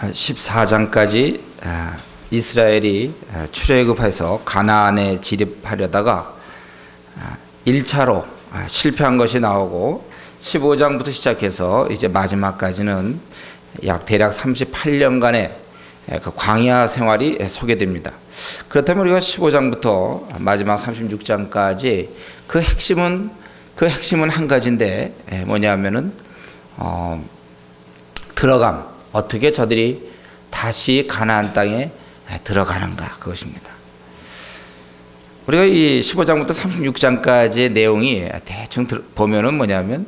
14장까지 이스라엘이 출애굽해서 가나안에 진입하려다가 1차로 실패한 것이 나오고 15장부터 시작해서 이제 마지막까지는 대략 38년간의 그 광야 생활이 소개됩니다. 그렇다면 우리가 15장부터 마지막 36장까지 그 핵심은 한 가지인데 뭐냐면은 들어감, 어떻게 저들이 다시 가나안 땅에 들어가는가, 그것입니다. 우리가 이 15장부터 36장까지의 내용이 대충 보면은 뭐냐면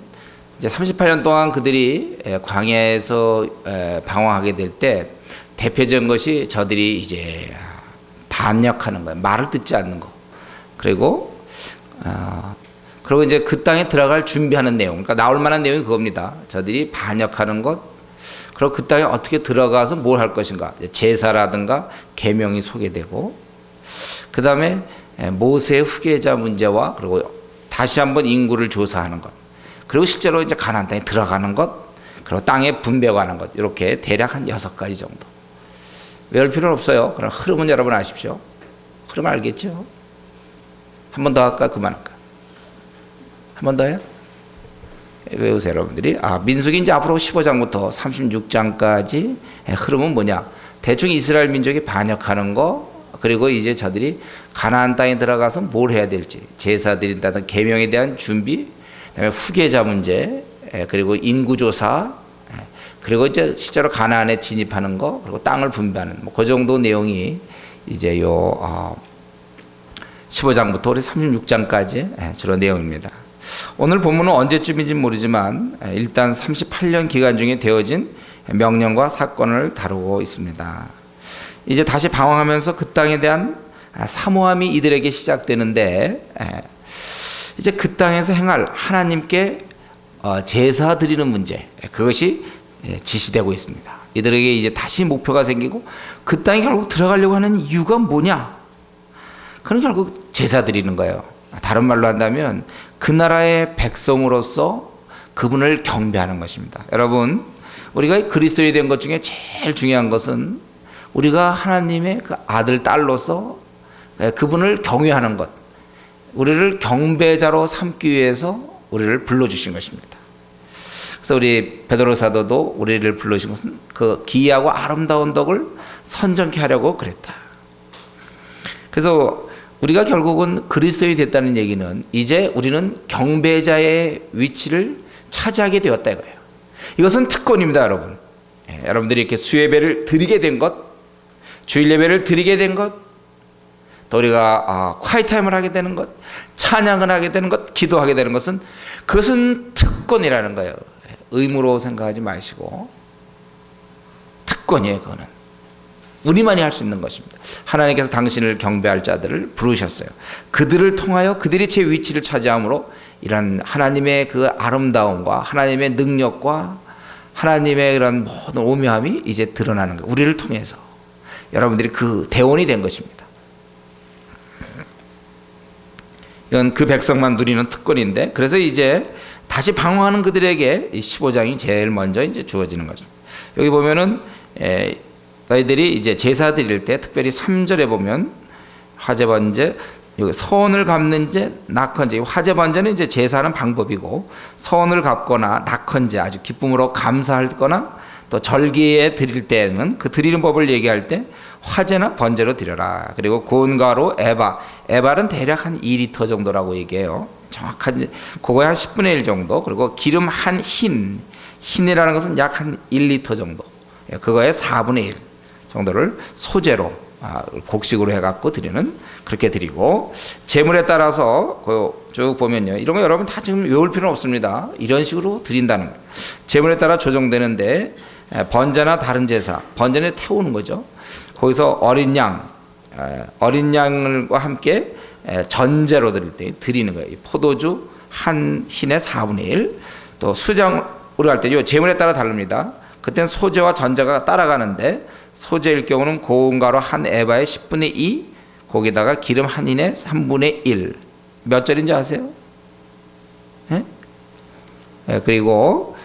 이제 38년 동안 그들이 광야에서 방황하게 될 때 대표적인 것이 저들이 이제 반역하는 거예요. 말을 듣지 않는 거. 그리고 이제 그 땅에 들어갈 준비하는 내용. 그러니까 나올 만한 내용이 그겁니다. 저들이 반역하는 것. 그리고 그 땅에 어떻게 들어가서 뭘 할 것인가. 제사라든가 계명이 소개되고, 그 다음에 모세의 후계자 문제와 그리고 다시 한번 인구를 조사하는 것. 그리고 실제로 이제 가나안 땅에 들어가는 것. 그리고 땅에 분배하는 것. 이렇게 대략 한 6가지 정도. 외울 필요는 없어요. 그럼 흐름은 여러분 아십시오. 흐름 알겠죠? 한 번 더 할까? 그만할까? 한 번 더 해요? 외우세요, 여러분들이. 민수기 이제 앞으로 15장부터 36장까지 흐름은 뭐냐? 대충 이스라엘 민족이 반역하는 거, 그리고 이제 저들이 가나안 땅에 들어가서 뭘 해야 될지, 제사 드린다든 계명에 대한 준비, 그다음에 후계자 문제, 그리고 인구조사, 그리고 이제 실제로 가나안에 진입하는 거, 그리고 땅을 분배하는 그 정도 내용이 이제 15장부터 우리 36장까지 주로 내용입니다. 오늘 본문은 언제쯤인지 모르지만 일단 38년 기간 중에 되어진 명령과 사건을 다루고 있습니다. 이제 다시 방황하면서 그 땅에 대한 사모함이 이들에게 시작되는데, 이제 그 땅에서 행할 하나님께 제사 드리는 문제, 그것이 지시되고 있습니다. 이들에게 이제 다시 목표가 생기고 그 땅에 결국 들어가려고 하는 이유가 뭐냐? 그건 결국 제사 드리는 거예요. 다른 말로 한다면 그 나라의 백성으로서 그분을 경배하는 것입니다. 여러분, 우리가 그리스도인이 된 것 중에 제일 중요한 것은 우리가 하나님의 그 아들, 딸로서 그분을 경외하는 것, 우리를 경배자로 삼기 위해서 우리를 불러주신 것입니다. 그래서 우리 베드로 사도도 우리를 불러주신 것은 그 기이하고 아름다운 덕을 선전케 하려고 그랬다. 그래서 우리가 결국은 그리스도인이 됐다는 얘기는 이제 우리는 경배자의 위치를 차지하게 되었다 이거예요. 이것은 특권입니다, 여러분. 여러분들이 이렇게 수예배를 드리게 된 것, 주일 예배를 드리게 된 것, 또 우리가 콰이타임을 하게 되는 것, 찬양을 하게 되는 것, 기도하게 되는 것은 그것은 특권이라는 거예요. 의무로 생각하지 마시고 특권이에요. 그거는 우리만이 할 수 있는 것입니다. 하나님께서 당신을 경배할 자들을 부르셨어요. 그들을 통하여 그들이 제 위치를 차지함으로 이런 하나님의 그 아름다움과 하나님의 능력과 하나님의 그런 모든 오묘함이 이제 드러나는 거예요. 우리를 통해서 여러분들이 그 대원이 된 것입니다. 이건 그 백성만 누리는 특권인데, 그래서 이제 다시 방황하는 그들에게 이 15장이 제일 먼저 이제 주어지는 거죠. 여기 보면은 너희들이 이제 제사 드릴 때 특별히 3절에 보면 화제 번제, 여기 선을 갚는 제, 낙헌제. 화제 번제는 이제 제사하는 방법이고, 선을 갚거나 낙헌제, 아주 기쁨으로 감사하거나 또 절기에 드릴 때는 그 드리는 법을 얘기할 때 화제나 번제로 드려라. 그리고 고운가루 에발은 대략 한 2리터 정도라고 얘기해요. 정확한 그거에 한 10분의 1 정도. 그리고 기름 한 흰이라는 것은 약 한 1리터 정도. 그거의 4분의 1 정도를 소재로 곡식으로 해갖고 드리는, 그렇게 드리고, 제물에 따라서 쭉 보면요, 이런 거 여러분 다 지금 외울 필요는 없습니다. 이런 식으로 드린다는 거예요. 제물에 따라 조정되는데, 번제나 다른 제사, 번제는 태우는 거죠. 거기서 어린 양과 함께 전제로 드릴 때 드리는 거예요. 포도주 한 흰의 4분의 1, 또 수정으로 할 때 제물에 따라 다릅니다. 그때는 소제와 전제가 따라가는데, 소제일 경우는 고운가루 한 에바의 10분의 2, 거기다가 기름 한 흰의 3분의 1. 몇 절인지 아세요? 그리고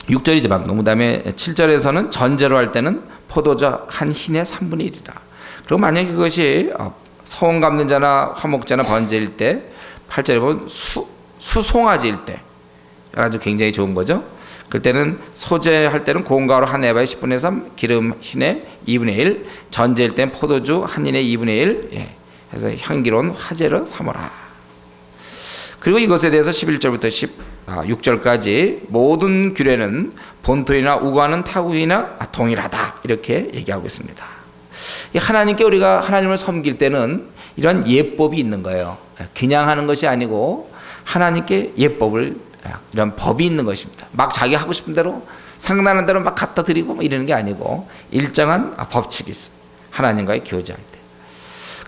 6절이죠 방금. 그다음에 7절에서는 전제로 할 때는 포도주 한 흰의 3분의 1이라. 그리고 만약에 그것이 소원 갚는 자나 화목자나 번제일 때 8절에 보면 수송아지일 때 아주 굉장히 좋은 거죠. 그때는 소제할 때는 고운 가루 한 에바에 10분의 3, 기름 흰의 2분의 1, 전제일 때는 포도주 한 흰의 2분의 1, 예. 그래서 향기로운 화제를 삼으라. 그리고 이것에 대해서 11절부터 16절까지 모든 규례는 본토이나 우고하는 타국이나 동일하다 이렇게 얘기하고 있습니다. 하나님께 우리가 하나님을 섬길 때는 이런 예법이 있는 거예요. 그냥 하는 것이 아니고 하나님께 예법을 이런 법이 있는 것입니다. 막 자기 하고 싶은 대로 상관하는 대로 막 갖다 드리고 뭐 이러는 게 아니고 일정한 법칙이 있어요. 하나님과의 교제할 때.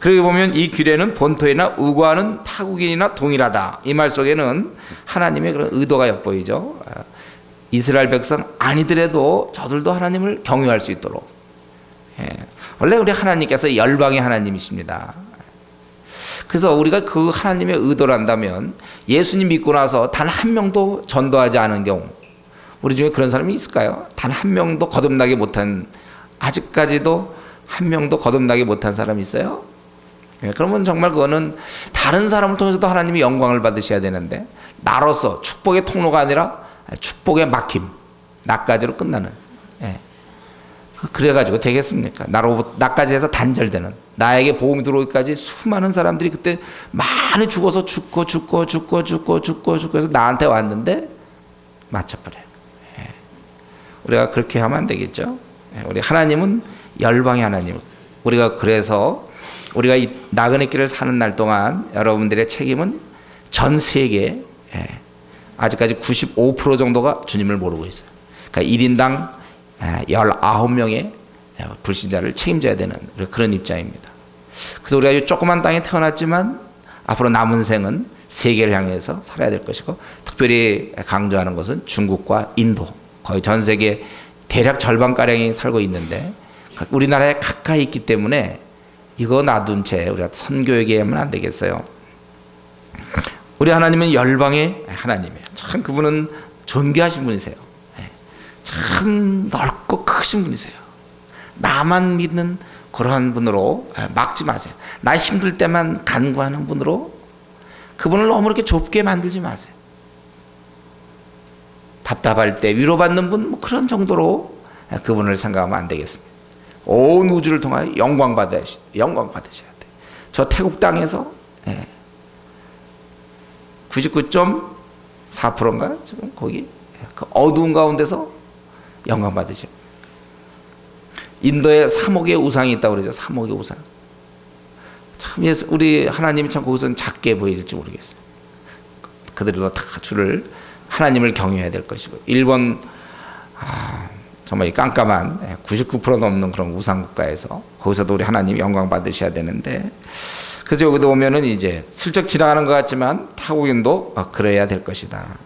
그러게 보면 이 규례는 본토이나 우고하는 타국인이나 동일하다. 이 말 속에는 하나님의 그런 의도가 엿보이죠. 이스라엘 백성 아니더라도 저들도 하나님을 경외할 수 있도록. 원래 우리 하나님께서 열방의 하나님이십니다. 그래서 우리가 그 하나님의 의도를 한다면 예수님 믿고 나서 단 한 명도 전도하지 않은 경우, 우리 중에 그런 사람이 있을까요? 단 한 명도 거듭나게 못한, 아직까지도 한 명도 거듭나게 못한 사람이 있어요? 그러면 정말 그거는 다른 사람을 통해서도 하나님이 영광을 받으셔야 되는데, 나로서 축복의 통로가 아니라 축복의 막힘, 나까지로 끝나는. 그래가지고 되겠습니까? 나까지 해서 단절되는, 나에게 복음이 들어오기까지 수많은 사람들이 그때 많이 죽어서 죽고 해서 나한테 왔는데 맞춰버려요. 우리가 그렇게 하면 안 되겠죠. 우리 하나님은 열방의 하나님. 우리가 그래서 우리가 이 나그네 길을 사는 날 동안 여러분들의 책임은 전 세계 아직까지 95% 정도가 주님을 모르고 있어요. 그러니까 1인당 19명의 불신자를 책임져야 되는 그런 입장입니다. 그래서 우리가 이 조그만 땅에 태어났지만 앞으로 남은 생은 세계를 향해서 살아야 될 것이고, 특별히 강조하는 것은 중국과 인도, 거의 전 세계 대략 절반가량이 살고 있는데 우리나라에 가까이 있기 때문에 이거 놔둔 채 우리가 선교에게 하면 안 되겠어요. 우리 하나님은 열방의 하나님이에요. 참 그분은 존귀하신 분이세요. 참 넓고 크신 분이세요. 나만 믿는 그러한 분으로 막지 마세요. 나 힘들 때만 간구하는 분으로 그분을 너무 이렇게 좁게 만들지 마세요. 답답할 때 위로받는 분, 뭐 그런 정도로 그분을 생각하면 안 되겠습니다. 온 우주를 통하여 영광 받으셔야 돼. 저 태국 땅에서 99.4%인가 지금 거기 그 어두운 가운데서 영광 받으셔. 인도에 3억의 우상이 있다고 그러죠. 3억의 우상. 참 우리 하나님이 참 거기서는 작게 보일지 모르겠어요. 그들도 다 주를 하나님을 경외해야 될 것이고, 일본 정말 깜깜한 99% 넘는 그런 우상 국가에서 거기서도 우리 하나님 영광 받으셔야 되는데, 그래서 여기도 오면은 이제 슬쩍 지나가는 것 같지만 타국인도 그래야 될 것이다.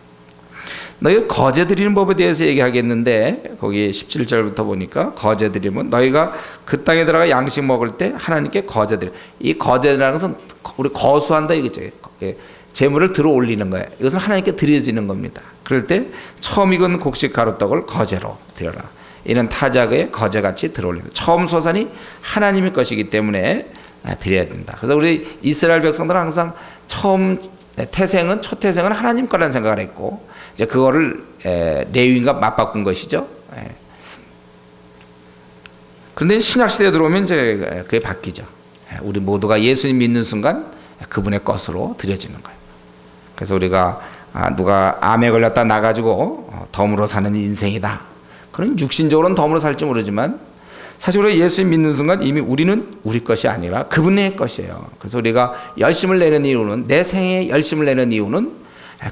너희 거제 드리는 법에 대해서 얘기하겠는데, 거기 17절부터 보니까 거제 드리면 너희가 그 땅에 들어가 양식 먹을 때 하나님께 거제 드려. 이 거제라는 것은 우리 거수한다 이거죠. 재물을 들어 올리는 거예요. 이것은 하나님께 드려지는 겁니다. 그럴 때 처음 익은 곡식 가루떡을 거제로 드려라. 이는 타작의 거제같이 들어 올리는, 처음 소산이 하나님의 것이기 때문에 드려야 된다. 그래서 우리 이스라엘 백성들은 항상 처음 태생은, 첫 태생은 하나님 거라는 생각을 했고, 이제 그거를 레위인과 맞바꾼 것이죠. 그런데 신약 시대에 들어오면 이제 그게 바뀌죠. 우리 모두가 예수님 믿는 순간 그분의 것으로 드려지는 거예요. 그래서 우리가 누가 암에 걸렸다 나가지고 덤으로 사는 인생이다, 그런 육신적으로는 덤으로 살지 모르지만 사실 우리가 예수님 믿는 순간 이미 우리는 우리 것이 아니라 그분의 것이에요. 그래서 우리가 열심을 내는 이유는, 내 생에 열심을 내는 이유는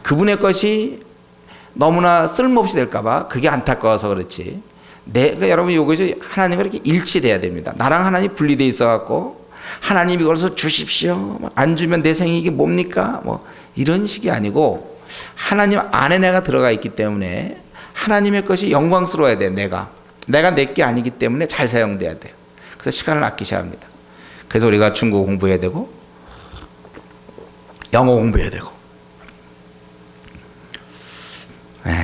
그분의 것이 너무나 쓸모없이 될까봐 그게 안타까워서 그렇지. 그러니까 여러분 이것이 하나님과 이렇게 일치돼야 됩니다. 나랑 하나님 분리돼 있어갖고 하나님 이걸서 주십시오, 안 주면 내 생이 이게 뭡니까, 뭐 이런 식이 아니고, 하나님 안에 내가 들어가 있기 때문에 하나님의 것이 영광스러워야 돼. 내가 내게 아니기 때문에 잘 사용돼야 돼요. 그래서 시간을 아끼셔야 합니다. 그래서 우리가 중국어 공부해야 되고 영어 공부해야 되고,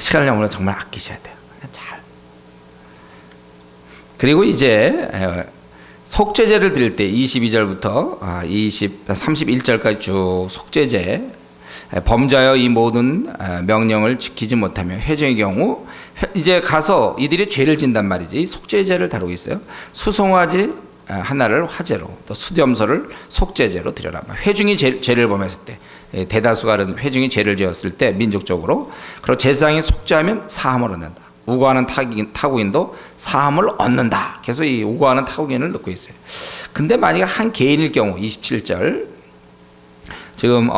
시간을 정말 아끼셔야 돼요. 잘. 그리고 이제 속죄제를 드릴 때 22절부터 31절까지 쭉 속죄제, 범죄하여 이 모든 명령을 지키지 못하며 회중의 경우 이제 가서 이들이 죄를 진단 말이지. 속죄제를 다루고 있어요. 수송아지 하나를 화제로, 또 수염소를 속죄제로 드려라. 회중이 죄를 범했을 때, 대다수가 회중이 죄를 지었을 때 민족적으로, 그리고 제사장이 속죄하면 사함을 얻는다. 우고하는 타국인도 사함을 얻는다. 계속 이 우고하는 타국인을 넣고 있어요. 근데 만약에 한 개인일 경우 27절, 지금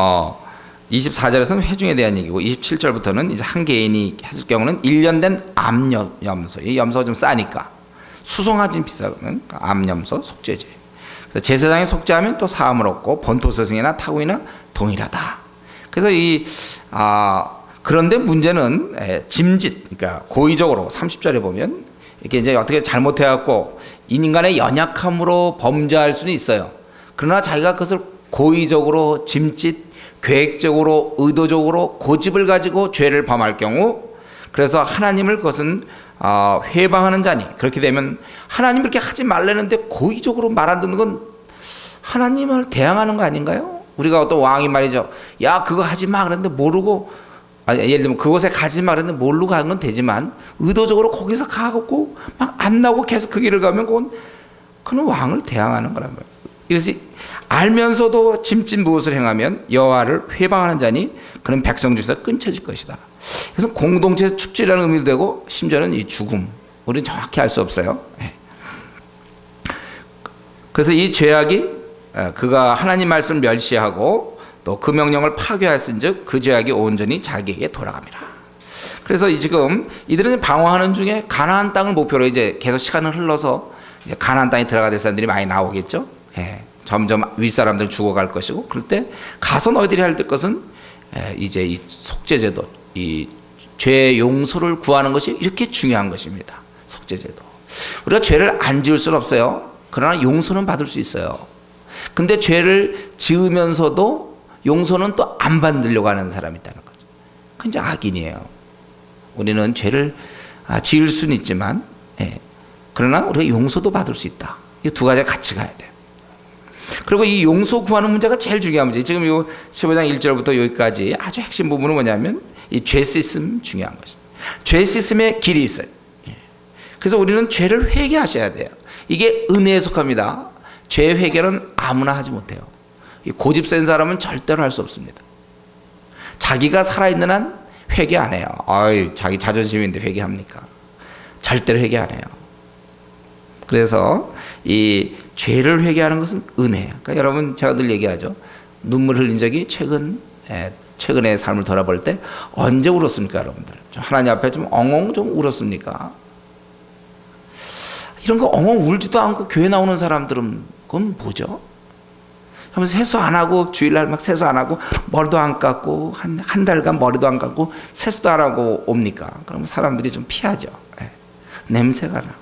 24절에서는 회중에 대한 얘기고 27절부터는 이제 한 개인이 했을 경우는 1년 된 암염소, 이 염소가 좀 싸니까 수송아지 비싸는 암염소 속죄제. 그래서 제사장이 속죄하면 또 사함을 얻고 본토 스승이나 타국이나 동일하다. 그래서 그런데 문제는 짐짓, 그러니까 고의적으로 30절에 보면 이렇게 이제 어떻게 잘못해갖고 인간의 연약함으로 범죄할 수는 있어요. 그러나 자기가 그것을 고의적으로 짐짓, 계획적으로, 의도적으로 고집을 가지고 죄를 범할 경우, 그래서 하나님을 그것은 회방하는 자니, 그렇게 되면 하나님 이렇게 하지 말라는데 고의적으로 말 안 듣는 건 하나님을 대항하는 거 아닌가요? 우리가 어떤 왕이 말이죠, 야 그거 하지 마 그랬는데 모르고, 예를 들면 그곳에 가지 마 그랬는데 모르고 가는 건 되지만 의도적으로 거기서 가고 막 안 나오고 계속 그 길을 가면 그건 왕을 대항하는 거란 말이에요. 그래서 알면서도 짐짓 무엇을 행하면 여호와를 회방하는 자니 그는 백성 중에서 끊쳐질 것이다. 그래서 공동체 축제라는 의미도 되고 심지어는 이 죽음, 우리는 정확히 알 수 없어요. 그래서 이 죄악이 그가 하나님 말씀을 멸시하고 또 그 명령을 파괴하였은즉 그 죄악이 온전히 자기에게 돌아갑니다. 그래서 지금 이들은 방황하는 중에 가나안 땅을 목표로 이제 계속 시간을 흘러서 이제 가나안 땅에 들어가야 될 사람들이 많이 나오겠죠. 점점 윗사람들 죽어갈 것이고, 그럴 때 가서 너희들이 할 것은 이제 이 속죄제도, 이 죄 용서를 구하는 것이 이렇게 중요한 것입니다. 속죄제도. 우리가 죄를 안 지을 수는 없어요. 그러나 용서는 받을 수 있어요. 근데 죄를 지으면서도 용서는 또 안 받으려고 하는 사람이 있다는 거죠. 그건 이제 악인이에요. 우리는 죄를 지을 수는 있지만, 그러나 우리가 용서도 받을 수 있다. 이 두 가지가 같이 가야 돼요. 그리고 이 용서 구하는 문제가 제일 중요한 문제. 지금 이 15장 1절부터 여기까지 아주 핵심 부분은 뭐냐면 이 죄 시스템 중요한 것입니다. 죄 시스템의 길이 있어요. 그래서 우리는 죄를 회개하셔야 돼요. 이게 은혜에 속합니다. 죄 회개는 아무나 하지 못해요. 고집 센 사람은 절대로 할 수 없습니다. 자기가 살아있는 한 회개 안 해요. 자기 자존심인데 회개합니까? 절대로 회개 안 해요. 그래서 이 죄를 회개하는 것은 은혜예요. 그러니까 여러분, 제가 늘 얘기하죠. 눈물 흘린 적이 최근에 삶을 돌아볼 때 언제 울었습니까, 여러분들? 하나님 앞에 좀 엉엉 좀 울었습니까? 이런 거 엉엉 울지도 않고 교회 나오는 사람들은 그건 뭐죠? 그러면서 세수 안 하고, 주일날 막 세수 안 하고, 머리도 안 깎고, 한 달간 머리도 안 깎고, 세수도 안 하고 옵니까? 그러면 사람들이 좀 피하죠. 냄새가 나.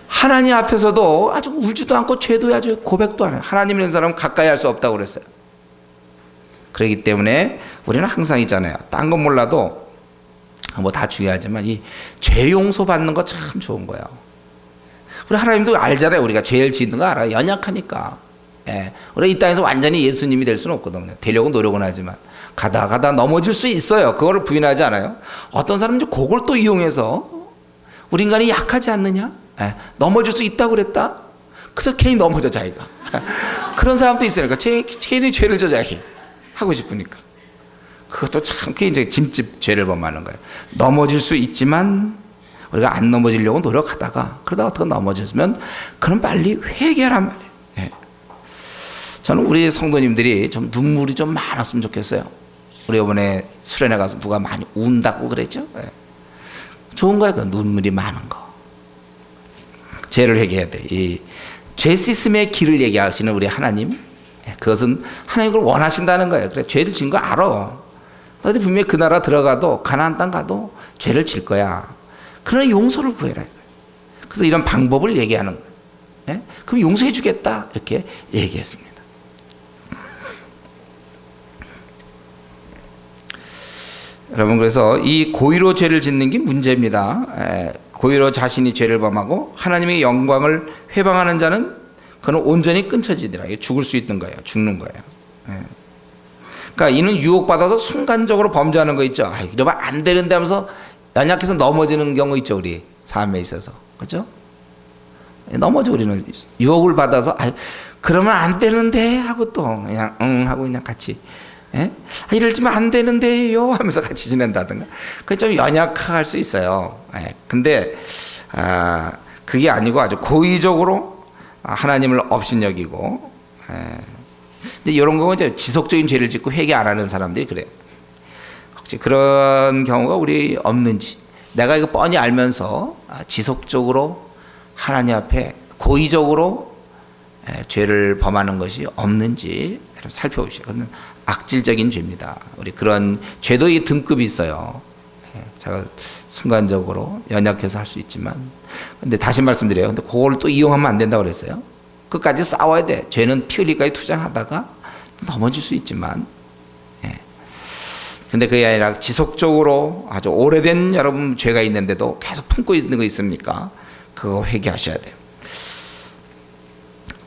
하나님 앞에서도 아주 울지도 않고, 죄도 아주 고백도 안 해요. 하나님이라는 사람은 가까이 할 수 없다고 그랬어요. 그렇기 때문에 우리는 항상 있잖아요. 딴 건 몰라도, 뭐 다 중요하지만, 이 죄 용서 받는 거 참 좋은 거예요. 우리 하나님도 알잖아요. 우리가 죄를 짓는 거 알아요. 연약하니까. 우리가 이 땅에서 완전히 예수님이 될 수는 없거든요. 되려고 노력은 하지만 가다 넘어질 수 있어요. 그거를 부인하지 않아요. 어떤 사람은 이제 그걸 또 이용해서 우리 인간이 약하지 않느냐? 넘어질 수 있다고 그랬다? 그래서 괜히 넘어져 자기가. 그런 사람도 있으니까 괜히 죄를 져 자기 하고 싶으니까. 그것도 참 이제 짐집 죄를 범하는 거예요. 넘어질 수 있지만 우리가 안 넘어지려고 노력하다가 그러다가 어떻게 넘어졌으면 그럼 빨리 회개하란 말이에요. 저는 우리 성도님들이 좀 눈물이 좀 많았으면 좋겠어요. 우리 이번에 수련회 가서 누가 많이 운다고 그랬죠. 좋은 거예요. 그 눈물이 많은 거. 죄를 회개해야 돼. 이 죄 시스템의 길을 얘기하시는 우리 하나님, 그것은 하나님 그걸 원하신다는 거예요. 그래, 죄를 진 거 알아. 너희들 분명히 그 나라 들어가도 가나안 땅 가도 죄를 질 거야. 그러나 용서를 구해라. 그래서 이런 방법을 얘기하는 거예요. 그럼 용서해 주겠다 이렇게 얘기했습니다. 여러분, 그래서 이 고의로 죄를 짓는 게 문제입니다. 고의로 자신이 죄를 범하고 하나님의 영광을 회방하는 자는 그는 온전히 끊쳐지더라. 죽을 수 있는 거예요. 죽는 거예요. 그러니까 이는 유혹받아서 순간적으로 범죄하는 거 있죠. 이러면 안 되는데 하면서 연약해서 넘어지는 경우 있죠. 우리 삶에 있어서. 그렇죠? 넘어져. 우리는 유혹을 받아서 그러면 안 되는데 하고 또 그냥 하고 그냥 같이 이럴지면 안 되는데요 하면서 같이 지낸다든가. 그게 좀 연약할 수 있어요. 근데 그게 아니고 아주 고의적으로 하나님을 업신여기고, 근데 이런 경우 이제 지속적인 죄를 짓고 회개 안 하는 사람들이 그래요. 혹시 그런 경우가 우리 없는지, 내가 이거 뻔히 알면서 지속적으로 하나님 앞에 고의적으로 죄를 범하는 것이 없는지 살펴보시죠. 그건 악질적인 죄입니다. 우리 그런 죄도 이 등급이 있어요. 제가 순간적으로 연약해서 할 수 있지만, 근데 다시 말씀드려요. 근데 그걸 또 이용하면 안 된다고 그랬어요. 끝까지 싸워야 돼. 죄는 피 흘리까지 투쟁하다가 넘어질 수 있지만, 근데 그게 아니라 지속적으로 아주 오래된 여러분 죄가 있는데도 계속 품고 있는 거 있습니까? 그거 회개하셔야 돼요.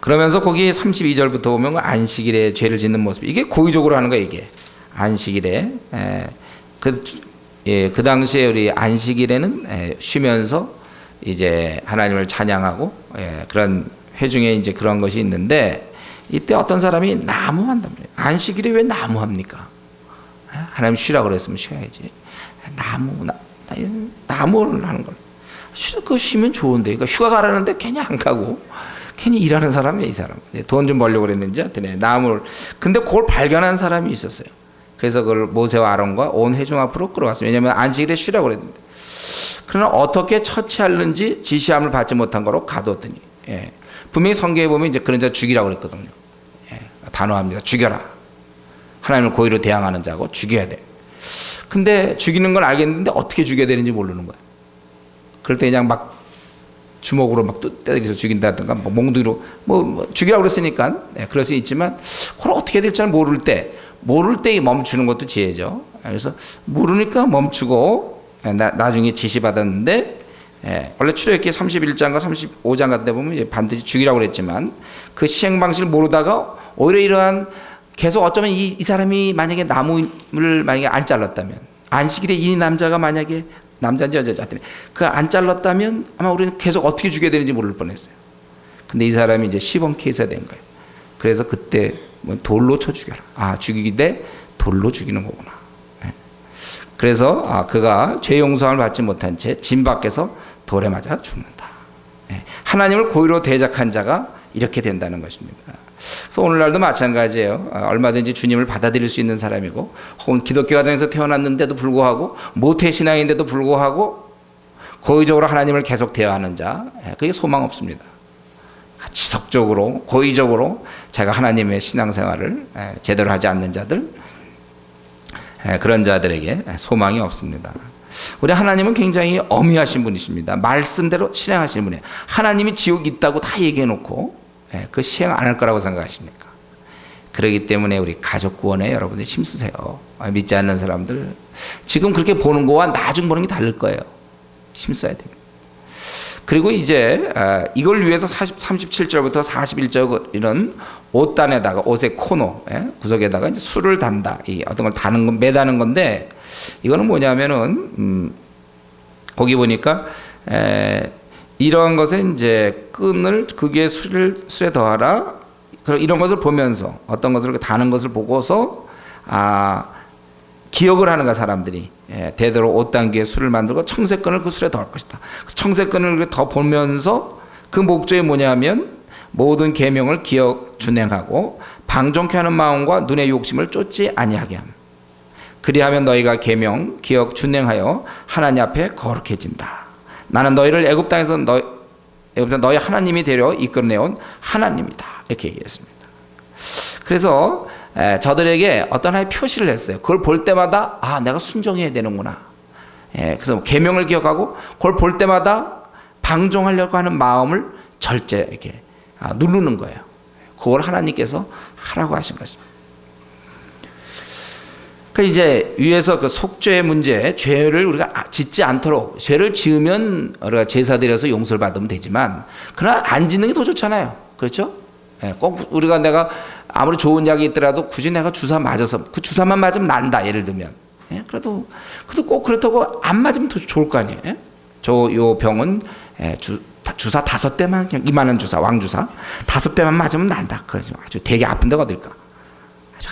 그러면서 거기 32절부터 보면 안식일에 죄를 짓는 모습, 이게 고의적으로 하는 거예요. 이게 안식일에 그 당시에 우리 안식일에는 쉬면서 이제 하나님을 찬양하고 그런 회중에 이제 그런 것이 있는데, 이때 어떤 사람이 나무한단 말이에요. 안식일에 왜 나무합니까? 하나님 쉬라고 그랬으면 쉬어야지. 나무를 하는 걸. 그거 쉬면 좋은데. 그러니까 휴가 가라는데 괜히 안 가고 괜히 일하는 사람이에요, 이 사람. 돈 좀 벌려고 그랬는지 하여튼 나무를. 근데 그걸 발견한 사람이 있었어요. 그래서 그걸 모세와 아론과 온 회중 앞으로 끌어왔어요. 왜냐하면 안식일에 쉬라고 그랬는데. 그러나 어떻게 처치하는지 지시함을 받지 못한 거로 가뒀더니, 분명히 성경에 보면 이제 그런 자 죽이라고 그랬거든요. 단호합니다. 죽여라. 하나님을 고의로 대항하는 자고 죽여야 돼. 근데 죽이는 건 알겠는데 어떻게 죽여야 되는지 모르는 거예요. 그럴 때 그냥 막 주먹으로 막 때려서 죽인다든가 몽둥이로 죽이라고 그랬으니까 그럴 수 있지만, 그걸 어떻게 될지 모를 때 멈추는 것도 지혜죠. 그래서 모르니까 멈추고 나중에 지시받았는데, 원래 출애굽기 31장과 35장 같은 데 보면 반드시 죽이라고 그랬지만 그 시행 방식을 모르다가 오히려 이러한 계속 어쩌면 이 사람이 만약에 나무를 만약에 안 잘랐다면, 안식일에 이 남자가 만약에 남자인지 여자인지 그 안 잘랐다면 아마 우리는 계속 어떻게 죽여야 되는지 모를 뻔했어요. 근데 이 사람이 이제 시범 케이스가 된 거예요. 그래서 그때 돌로 쳐 죽여라. 죽이되 돌로 죽이는 거구나. 그래서 그가 죄 용서함을 받지 못한 채 진 밖에서 돌에 맞아 죽는다. 하나님을 고의로 대적한 자가 이렇게 된다는 것입니다. 그래서 오늘날도 마찬가지예요. 얼마든지 주님을 받아들일 수 있는 사람이고, 혹은 기독교 가정에서 태어났는데도 불구하고, 모태신앙인데도 불구하고 고의적으로 하나님을 계속 대하는 자, 그게 소망 없습니다. 지속적으로 고의적으로 제가 하나님의 신앙생활을 제대로 하지 않는 자들, 그런 자들에게 소망이 없습니다. 우리 하나님은 굉장히 엄히하신 분이십니다. 말씀대로 실행하시는 분이에요. 하나님이 지옥이 있다고 다 얘기해놓고 그 시행 안 할 거라고 생각하십니까? 그렇기 때문에 우리 가족 구원에 여러분들 힘쓰세요. 믿지 않는 사람들, 지금 그렇게 보는 거와 나중 보는 게 다를 거예요. 힘써야 됩니다. 그리고 이제 이걸 위해서 37절부터 41절 이런 옷단에다가, 옷의 코너 구석에다가 이제 술을 단다. 이 어떤 걸 다는 건, 매다는 건데, 이거는 뭐냐면은 거기 보니까 이런 것에 이제 끈을 그게 술에 더하라. 이런 것을 보면서, 어떤 것을 다는 것을 보고서 기억을 하는가, 사람들이. 대대로 옷단기에 술을 만들고 청색끈을 그 술에 더할 것이다. 청색끈을 더 보면서 그 목적이 뭐냐면 모든 계명을 기억 준행하고 방종케 하는 마음과 눈의 욕심을 쫓지 아니하게 함. 그리하면 너희가 계명 기억 준행하여 하나님 앞에 거룩해진다. 나는 너희를 애굽 땅에서 너희 하나님이 되려 이끌어내온 하나님이다. 이렇게 얘기했습니다. 그래서 저들에게 어떤 하나의 표시를 했어요. 그걸 볼 때마다 내가 순종해야 되는구나. 그래서 계명을 기억하고 그걸 볼 때마다 방종하려고 하는 마음을 절제 이렇게 누르는 거예요. 그걸 하나님께서 하라고 하신 것입니다. 그러니까 이제 위에서 그 속죄의 문제, 죄를 우리가 짓지 않도록, 죄를 지으면 우리가 제사 드려서 용서를 받으면 되지만, 그러나 안 짓는 게 더 좋잖아요. 그렇죠? 예, 꼭 우리가 내가 아무리 좋은 약이 있더라도 굳이 내가 주사 맞아서 그 주사만 맞으면 난다, 예를 들면. 예, 그래도 꼭 그렇다고 안 맞으면 더 좋을 거 아니에요. 예? 요 병은 주사 5대만, 그냥 이만한 주사, 왕주사 5대만 맞으면 난다. 그러죠. 아주 되게 아픈 데가 어딜까?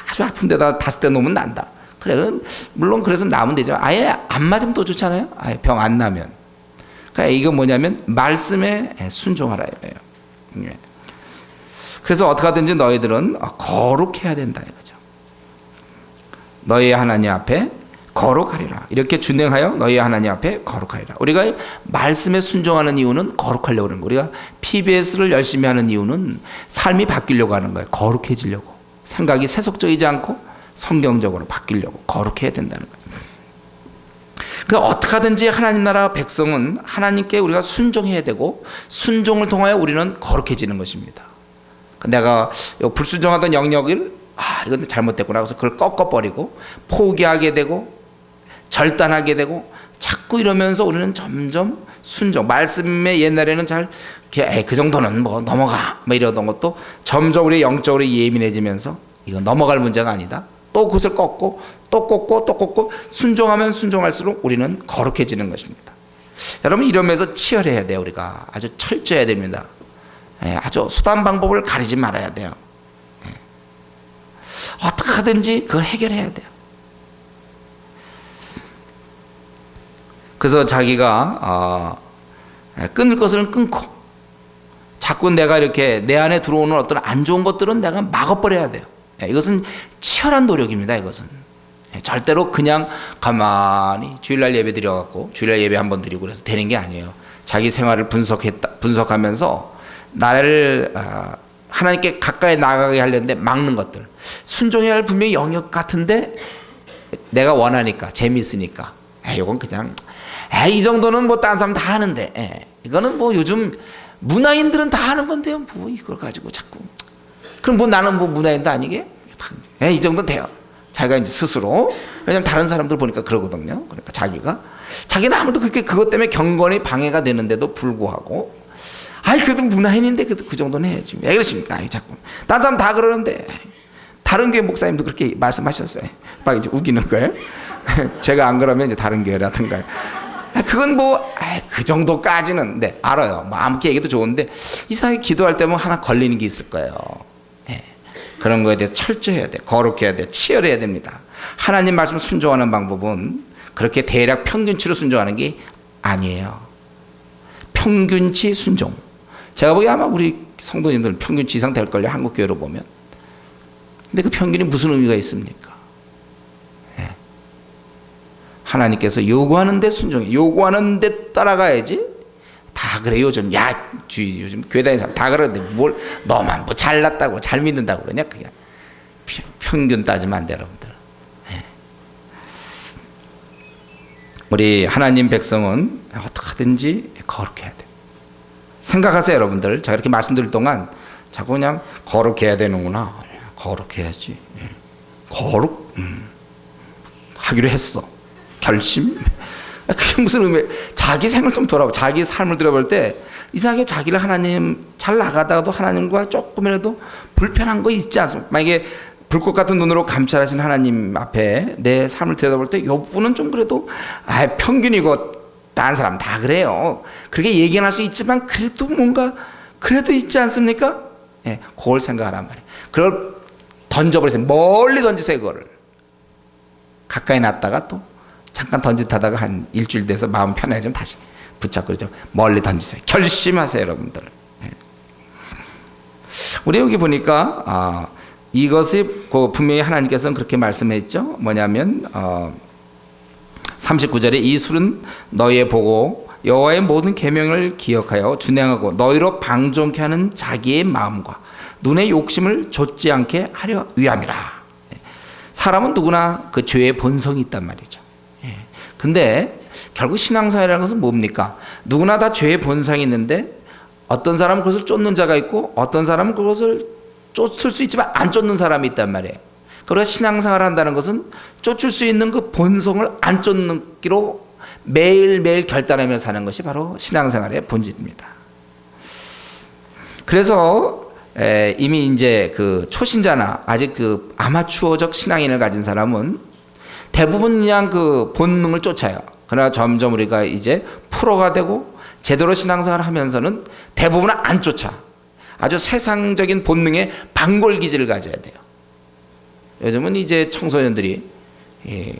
아주 아픈 데다 5대 놓으면 난다. 그래, 물론 그래서 나면 되지만 아예 안 맞으면 또 좋잖아요. 아예 병 안 나면. 그러니까 이거 뭐냐면 말씀에 순종하라 이거예요. 그래서 어떻게 하든지 너희들은 거룩해야 된다 이거죠. 너희 하나님 앞에 거룩하리라. 이렇게 준행하여 너희 하나님 앞에 거룩하리라. 우리가 말씀에 순종하는 이유는 거룩하려고 하는 거예요. 우리가 PBS를 열심히 하는 이유는 삶이 바뀌려고 하는 거예요. 거룩해지려고. 생각이 세속적이지 않고 성경적으로 바뀌려고 거룩해야 된다는 거예요. 그러니까 어떻게 하든지 하나님 나라 백성은 하나님께 우리가 순종해야 되고 순종을 통하여 우리는 거룩해지는 것입니다. 내가 불순종하던 영역을 이건 잘못됐구나 그래서 그걸 꺾어버리고 포기하게 되고 절단하게 되고 자꾸 이러면서 우리는 점점 순종, 말씀에 옛날에는 잘 그 정도는 뭐 넘어가 뭐 이러던 것도 점점 우리 영적으로 예민해지면서 이거 넘어갈 문제가 아니다. 또 그것을 꺾고 또 꺾고 또 꺾고 순종하면 순종할수록 우리는 거룩해지는 것입니다. 여러분 이러면서 치열해야 돼요. 우리가 아주 철저해야 됩니다. 아주 수단 방법을 가리지 말아야 돼요. 어떻게 하든지 그걸 해결해야 돼요. 그래서 자기가 끊을 것은 끊고 자꾸 내가 이렇게 내 안에 들어오는 어떤 안 좋은 것들은 내가 막아버려야 돼요. 이것은 치열한 노력입니다. 이것은 절대로 그냥 가만히 주일날 예배 드려갖고 주일날 예배 한번 드리고 그래서 되는 게 아니에요. 자기 생활을 분석하면서 나를 하나님께 가까이 나가게 하려는데 막는 것들, 순종해야 할 분명히 영역 같은데 내가 원하니까 재미있으니까 이건 그냥 이 정도는 뭐 다른 사람 다 하는데 이거는 뭐 요즘 문화인들은 다 하는 건데요. 뭐 이걸 가지고 자꾸 그럼 뭐 나는 뭐 문화인도 아니게 이 정도는 돼요. 자기가 이제 스스로 왜냐면 다른 사람들 보니까 그러거든요. 그러니까 자기는 아무도 그렇게 그것 때문에 경건이 방해가 되는데도 불구하고 그래도 문화인인데 그 정도는 해야지. 왜 그러십니까? 자꾸 다른 사람 다 그러는데 다른 교회 목사님도 그렇게 말씀하셨어요. 막 이제 우기는 거예요. 제가 안 그러면 이제 다른 교회라든가. 그건 뭐 그 정도까지는 네 알아요. 뭐 아무렇게 얘기도 좋은데 이상하게 기도할 때면 하나 걸리는 게 있을 거예요. 그런 거에 대해 철저해야 돼. 거룩해야 돼. 치열해야 됩니다. 하나님 말씀 순종하는 방법은 그렇게 대략 평균치로 순종하는 게 아니에요. 평균치 순종. 제가 보기에 아마 우리 성도님들은 평균치 이상 될걸요. 한국교회로 보면. 근데 그 평균이 무슨 의미가 있습니까? 하나님께서 요구하는 데 순종해. 요구하는 데 따라가야지. 다 그래 요즘. 요즘 교회 다니는 사람 다 그러는데 뭘 너만 뭐 잘났다고 잘 믿는다고 그러냐. 그냥 평균 따지면 안 돼 여러분들. 우리 하나님 백성은 어떻게 하든지 거룩해야 돼. 생각하세요 여러분들. 제가 이렇게 말씀드릴 동안 자꾸 그냥 거룩해야 되는구나. 거룩해야지. 거룩? 하기로 했어. 결심? 그게 무슨 의미예요? 자기 생을 좀 돌아보고 자기 삶을 들어볼 때 이상하게 자기를 하나님 잘 나가다가도 하나님과 조금이라도 불편한 거 있지 않습니까? 만약에 불꽃 같은 눈으로 감찰하신 하나님 앞에 내 삶을 들여다볼 때 이 부분은 좀 그래도 평균이고 다른 사람 다 그래요. 그렇게 얘기할 수 있지만 그래도 뭔가 그래도 있지 않습니까? 그걸 생각하란 말이에요. 그걸 던져버리세요. 멀리 던지세요. 그거를 가까이 놨다가 또 잠깐 던짓하다가 한 일주일 돼서 마음 편해지면 다시 붙잡고 그러죠. 멀리 던지세요. 결심하세요 여러분들. 우리 여기 보니까 이것이 분명히 하나님께서는 그렇게 말씀했죠. 뭐냐면 39절에 이 술은 너희의 보고 여호와의 모든 계명을 기억하여 준행하고 너희로 방종케 하는 자기의 마음과 눈의 욕심을 좇지 않게 하려 위함이라. 사람은 누구나 그 죄의 본성이 있단 말이죠. 근데 결국 신앙생활이라는 것은 뭡니까? 누구나 다 죄의 본성이 있는데 어떤 사람은 그것을 쫓는 자가 있고 어떤 사람은 그것을 쫓을 수 있지만 안 쫓는 사람이 있단 말이에요. 그리고 신앙생활을 한다는 것은 쫓을 수 있는 그 본성을 안 쫓기로 매일매일 결단하며 사는 것이 바로 신앙생활의 본질입니다. 그래서 이미 이제 그 초신자나 아직 그 아마추어적 신앙인을 가진 사람은 대부분 그냥 그 본능을 쫓아요. 그러나 점점 우리가 이제 프로가 되고 제대로 신앙생활을 하면서는 대부분은 안 쫓아. 아주 세상적인 본능의 방골기질을 가져야 돼요. 요즘은 이제 청소년들이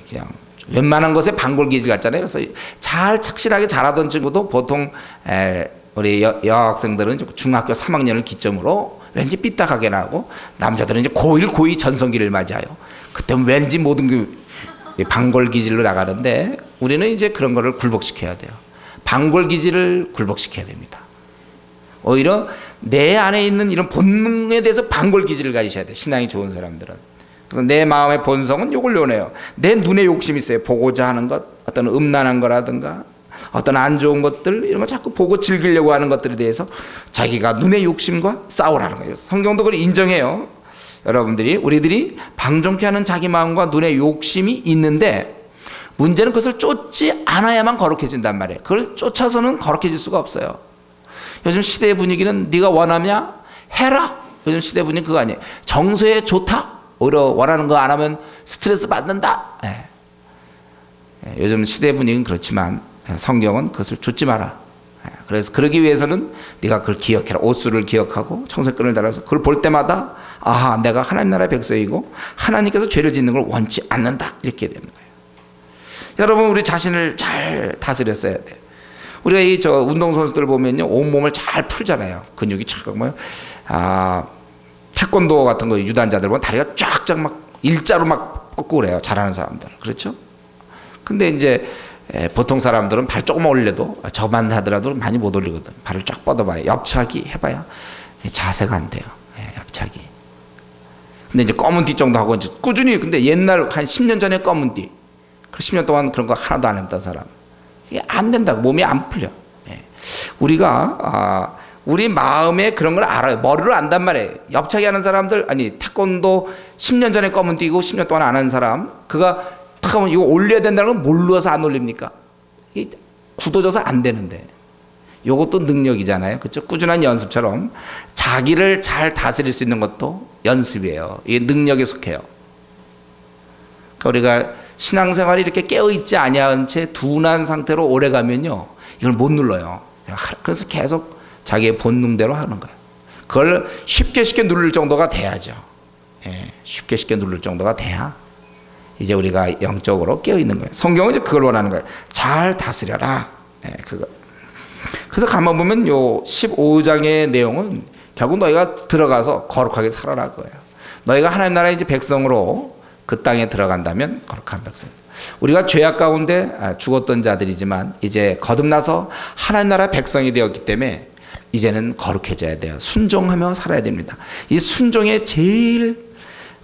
그냥 웬만한 것에 방골기질 같잖아요. 그래서 잘 착실하게 잘하던 친구도 보통 우리 여학생들은 중학교 3학년을 기점으로 왠지 삐딱하게 나고, 남자들은 이제 고1, 고2 전성기를 맞이해요. 그때는 왠지 모든 게 방골기질로 나가는데, 우리는 이제 그런 거를 굴복시켜야 돼요. 방골기질을 굴복시켜야 됩니다. 오히려 내 안에 있는 이런 본능에 대해서 방골기질을 가지셔야 돼요. 신앙이 좋은 사람들은. 그래서 내 마음의 본성은 요걸 요네요. 내 눈에 욕심이 있어요. 보고자 하는 것, 어떤 음란한 거라든가 어떤 안 좋은 것들, 이런 거 자꾸 보고 즐기려고 하는 것들에 대해서 자기가 눈의 욕심과 싸우라는 거예요. 성경도 그걸 인정해요. 여러분들이, 우리들이 방종케 하는 자기 마음과 눈의 욕심이 있는데, 문제는 그것을 쫓지 않아야만 거룩해진단 말이에요. 그걸 쫓아서는 거룩해질 수가 없어요. 요즘 시대의 분위기는 네가 원하냐? 해라. 요즘 시대 분위기 그거 아니에요. 정서에 좋다? 오히려 원하는 거 안 하면 스트레스 받는다. 요즘 시대 분위기는 그렇지만 성경은 그것을 쫓지 마라. 그래서 그러기 위해서는 네가 그걸 기억해라. 옷수를 기억하고 청색끈을 달아서 그걸 볼 때마다 아하, 내가 하나님 나라의 백성이고 하나님께서 죄를 짓는 걸 원치 않는다. 이렇게 되는 거예요. 여러분, 우리 자신을 잘 다스렸어야 돼요. 우리가 이 운동선수들 보면요, 온몸을 잘 풀잖아요. 근육이 쫙 뭐, 태권도 같은 거 유단자들 보면 다리가 쫙쫙 막 일자로 막 뻗고 그래요. 잘하는 사람들. 그렇죠? 근데 이제 보통 사람들은 발 조금 올려도, 저만 하더라도 많이 못 올리거든. 발을 쫙 뻗어봐요. 옆차기 해봐야 자세가 안 돼요. 옆차기. 근데 이제 검은띠 정도 하고 이제 꾸준히, 근데 옛날 한 10년 전에 검은띠, 그 10년 동안 그런 거 하나도 안 했던 사람, 이게 안 된다고. 몸이 안 풀려. 우리가 우리 마음에 그런 걸 알아요. 머리로 안단 말이에요. 옆차기 하는 사람들, 아니 태권도 10년 전에 검은띠고 10년 동안 안 한 사람, 그가 탁 하면 이거 올려야 된다는 건 몰라서 안 올립니까? 이게 굳어져서 안 되는데. 요것도 능력이잖아요. 그렇죠? 꾸준한 연습처럼 자기를 잘 다스릴 수 있는 것도 연습이에요. 이게 능력에 속해요. 그러니까 우리가 신앙생활이 이렇게 깨어있지 아니한 채 둔한 상태로 오래 가면요, 이걸 못 눌러요. 그래서 계속 자기의 본능대로 하는 거예요. 그걸 쉽게 누를 정도가 돼야죠. 쉽게 누를 정도가 돼야 이제 우리가 영적으로 깨어있는 거예요. 성경은 이제 그걸 원하는 거예요. 잘 다스려라. 그거. 그래서 가만 보면 요 15장의 내용은 결국 너희가 들어가서 거룩하게 살아라 거예요. 너희가 하나님 나라의 이제 백성으로 그 땅에 들어간다면 거룩한 백성. 우리가 죄악 가운데 죽었던 자들이지만 이제 거듭나서 하나님 나라 백성이 되었기 때문에 이제는 거룩해져야 돼요. 순종하며 살아야 됩니다. 이 순종의 제일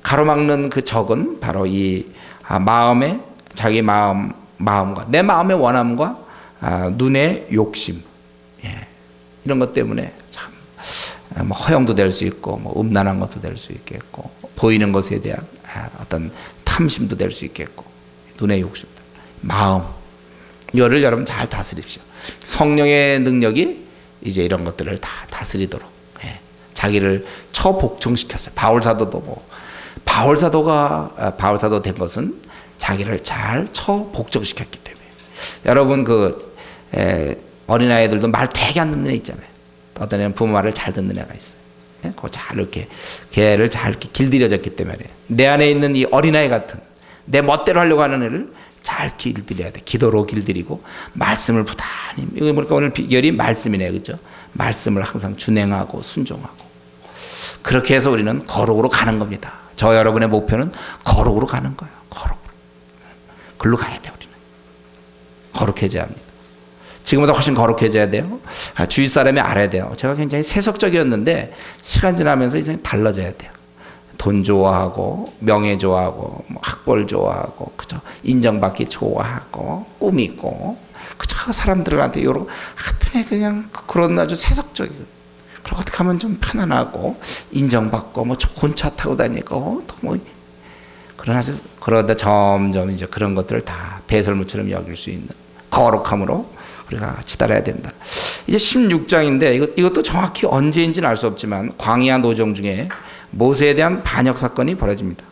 가로막는 그 적은 바로 이 마음의, 자기 마음과 내 마음의 원함과 눈의 욕심, 이런 것 때문에 참 뭐 허영도 될 수 있고, 뭐 음란한 것도 될 수 있겠고, 보이는 것에 대한 어떤 탐심도 될 수 있겠고, 눈의 욕심들, 마음, 이거를 여러분 잘 다스립시오. 성령의 능력이 이제 이런 것들을 다 다스리도록 자기를 처복종시켰어요. 바울사도도 바울사도 된 것은 자기를 잘 처복종시켰기 때문에. 여러분 어린아이들도 말 되게 안 듣는 애 있잖아요. 어떤 애는 부모 말을 잘 듣는 애가 있어요. 그거 잘 이렇게 걔를 잘 이렇게 길들여졌기 때문에. 내 안에 있는 이 어린아이 같은 내 멋대로 하려고 하는 애를 잘 길들여야 돼. 기도로 길들이고 말씀을 부단히. 이거 보니까 오늘 비결이 말씀이네요, 그렇죠? 말씀을 항상 준행하고 순종하고. 그렇게 해서 우리는 거룩으로 가는 겁니다. 저 여러분의 목표는 거룩으로 가는 거예요. 거룩. 글로 가야 돼. 우리는 거룩해져야 합니다. 지금보다 훨씬 거룩해져야 돼요. 주위 사람이 알아야 돼요. 제가 굉장히 세속적이었는데 시간 지나면서 이제 달라져야 돼요. 돈 좋아하고 명예 좋아하고 학벌 좋아하고, 그죠? 인정받기 좋아하고 꿈 있고, 그죠? 사람들한테 요런 하여튼 그냥 그런 아주 세속적이고, 그리고 어떻게 하면 좀 편안하고 인정받고 뭐 좋은 차 타고 다니고 또 뭐 그러다 점점 이제 그런 것들을 다 배설물처럼 여길 수 있는 거룩함으로 우리가 같이 따라야 된다. 이제 16장인데 이것도 정확히 언제인지는 알 수 없지만 광야 노정 중에 모세에 대한 반역 사건이 벌어집니다.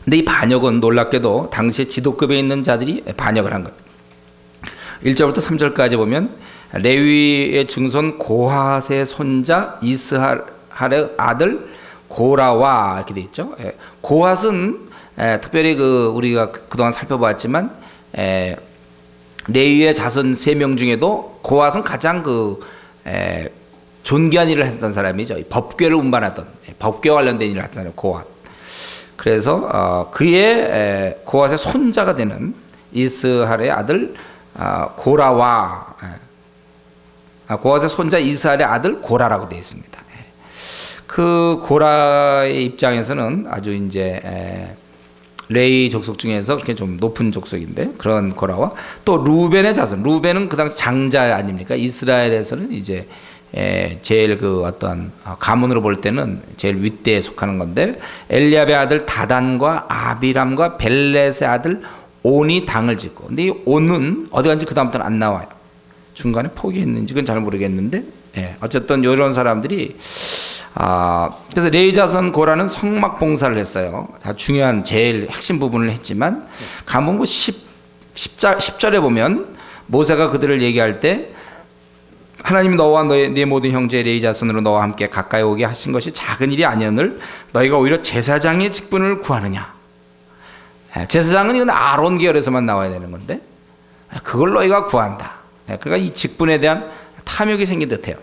근데 이 반역은 놀랍게도 당시에 지도급에 있는 자들이 반역을 한 거예요. 1절부터 3절까지 보면 레위의 증손 고핫의 손자 이스할의 아들 고라와 이렇게 돼 있죠. 고핫은 특별히 우리가 그동안 살펴봤지만 레위의 자손 3명 중에도 고핫은 가장 존귀한 일을 했던 사람이죠. 법궤를 운반하던 법궤 관련된 일을 했던 사람 고핫. 그래서 그의 고핫의 손자가 되는 이스할의 아들 고라와 고핫의 손자 이스할의 아들 고라라고 되어 있습니다. 그 고라의 입장에서는 아주 이제 레위 족속 중에서 그렇게 좀 높은 족속인데 그런 고라와 또 루벤의 자손, 루벤은 그 당시 장자 아닙니까? 이스라엘에서는 이제 제일 어떤 가문으로 볼 때는 제일 윗대에 속하는 건데 엘리압의 아들 다단과 아비람과 벨렛의 아들 온이 당을 짓고 근데 이 온은 어디 간지 그 다음부터는 안 나와요. 중간에 포기했는지 그건 잘 모르겠는데 어쨌든 이런 사람들이 그래서 레위 자손 고라는 성막 봉사를 했어요. 다 중요한 제일 핵심 부분을 했지만 가문 10절에 보면 모세가 그들을 얘기할 때 하나님이 너와 네 모든 형제 레위 자손으로 너와 함께 가까이 오게 하신 것이 작은 일이 아니오늘 너희가 오히려 제사장의 직분을 구하느냐. 제사장은 이건 아론 계열에서만 나와야 되는 건데 그걸 너희가 구한다. 그러니까 이 직분에 대한 탐욕이 생긴 듯해요.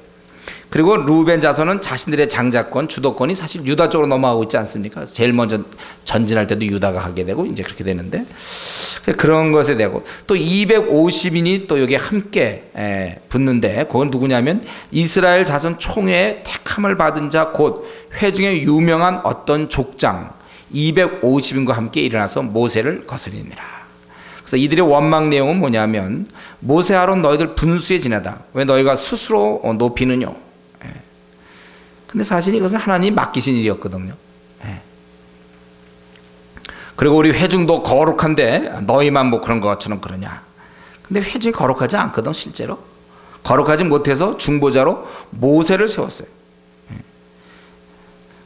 그리고 루벤 자손은 자신들의 장자권, 주도권이 사실 유다 쪽으로 넘어가고 있지 않습니까? 제일 먼저 전진할 때도 유다가 하게 되고 이제 그렇게 되는데 그런 것에 대고 또 250인이 또 여기에 함께 붙는데 그건 누구냐면 이스라엘 자손 총회의 택함을 받은 자 곧 회중에 유명한 어떤 족장 250인과 함께 일어나서 모세를 거스리니라. 그래서 이들의 원망 내용은 뭐냐면 모세 아론 너희들 분수에 지나다 왜 너희가 스스로 높이느냐. 근데 사실 이것은 하나님이 맡기신 일이었거든요. 그리고 우리 회중도 거룩한데 너희만 뭐 그런 것처럼 그러냐. 근데 회중이 거룩하지 않거든 실제로. 거룩하지 못해서 중보자로 모세를 세웠어요.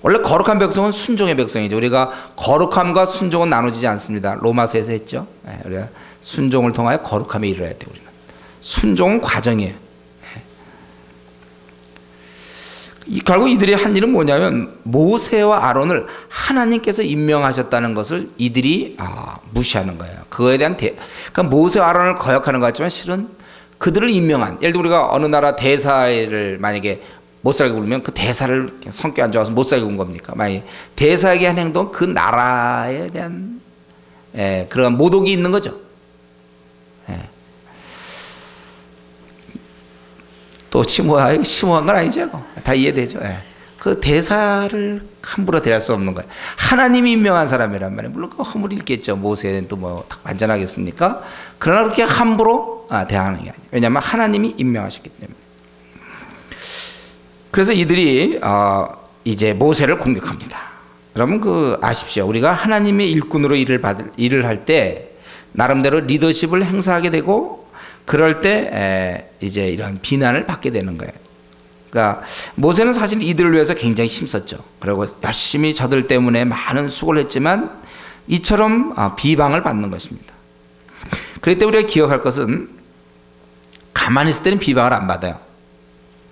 원래 거룩한 백성은 순종의 백성이죠. 우리가 거룩함과 순종은 나눠지지 않습니다. 로마서에서 했죠. 우리가 순종을 통하여 거룩함에 이르러야 돼요. 우리는 순종은 과정이에요. 결국 이들이 한 일은 뭐냐면 모세와 아론을 하나님께서 임명하셨다는 것을 이들이 무시하는 거예요. 그거에 대한 그러니까 모세와 아론을 거역하는 것 같지만 실은 그들을 임명한 예를 들어 우리가 어느 나라 대사를 만약에 못 살게 굴면 그 대사를 성격 안 좋아서 못 살게 군 겁니까? 만약에 대사에게 한 행동 그 나라에 대한 그런 모독이 있는 거죠. 또 심오한 건 아니죠. 다 이해되죠. 그 대사를 함부로 대할 수 없는 거예요. 하나님이 임명한 사람이란 말이에요. 물론 그 허물이 있겠죠. 모세는 또 뭐 완전하겠습니까? 그러나 그렇게 함부로 대하는 게 아니에요. 왜냐하면 하나님이 임명하셨기 때문에. 그래서 이들이 이제 모세를 공격합니다. 여러분 아십시오. 우리가 하나님의 일꾼으로 일을 할 때 나름대로 리더십을 행사하게 되고 그럴 때 이제 이런 비난을 받게 되는 거예요. 그러니까 모세는 사실 이들을 위해서 굉장히 힘썼죠. 그리고 열심히 저들 때문에 많은 수고를 했지만 이처럼 비방을 받는 것입니다. 그럴 때 우리가 기억할 것은 가만히 있을 때는 비방을 안 받아요.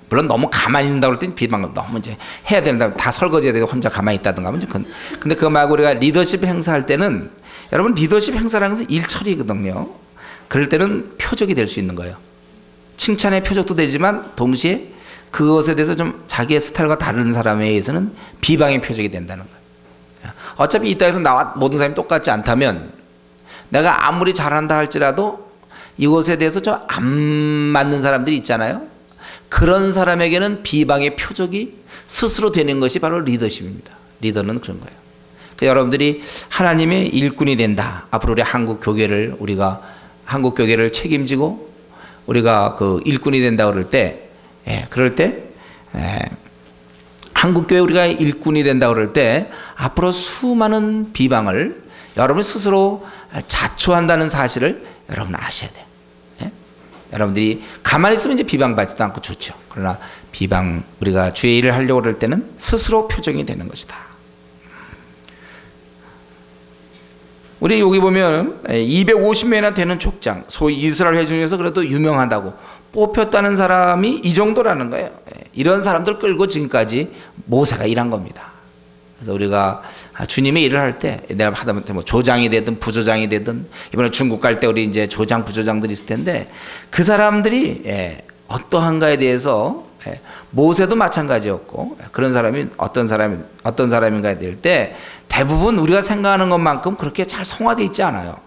물론 너무 가만히 있는다고 할 때는 비방을 너무 이제 해야 된다. 다 설거지해야 되고 혼자 가만히 있다든가 하면 근데 그거 말고 우리가 리더십 행사할 때는 여러분 리더십 행사라는 것은 일처리거든요. 그럴 때는 표적이 될 수 있는 거예요. 칭찬의 표적도 되지만 동시에 그것에 대해서 좀 자기의 스타일과 다른 사람에 의해서는 비방의 표적이 된다는 거예요. 어차피 이 땅에서 나와 모든 사람이 똑같지 않다면 내가 아무리 잘한다 할지라도 이것에 대해서 좀 안 맞는 사람들이 있잖아요. 그런 사람에게는 비방의 표적이 스스로 되는 것이 바로 리더십입니다. 리더는 그런 거예요. 그러니까 여러분들이 하나님의 일꾼이 된다. 앞으로 우리가 한국 교회를 책임지고 우리가 그 일꾼이 된다 그럴 때 한국교회 우리가 일꾼이 된다 그럴 때 앞으로 수많은 비방을 여러분이 스스로 자초한다는 사실을 여러분 아셔야 돼요. 예? 여러분들이 가만히 있으면 이제 비방받지도 않고 좋죠. 그러나 비방, 우리가 주의 일을 하려고 그럴 때는 스스로 표정이 되는 것이다. 우리 여기 보면 250명이나 되는 족장, 소위 이스라엘 회중 중에서 그래도 유명하다고 뽑혔다는 사람이 이 정도라는 거예요. 이런 사람들 끌고 지금까지 모세가 일한 겁니다. 그래서 우리가 주님의 일을 할 때 내가 하다못해 뭐 조장이 되든 부조장이 되든 이번에 중국 갈 때 우리 이제 조장 부조장들이 있을 텐데 그 사람들이 어떠한가에 대해서 모세도 마찬가지였고 그런 사람이 어떤 사람인가에 될 때 대부분 우리가 생각하는 것만큼 그렇게 잘 성화되어 있지 않아요.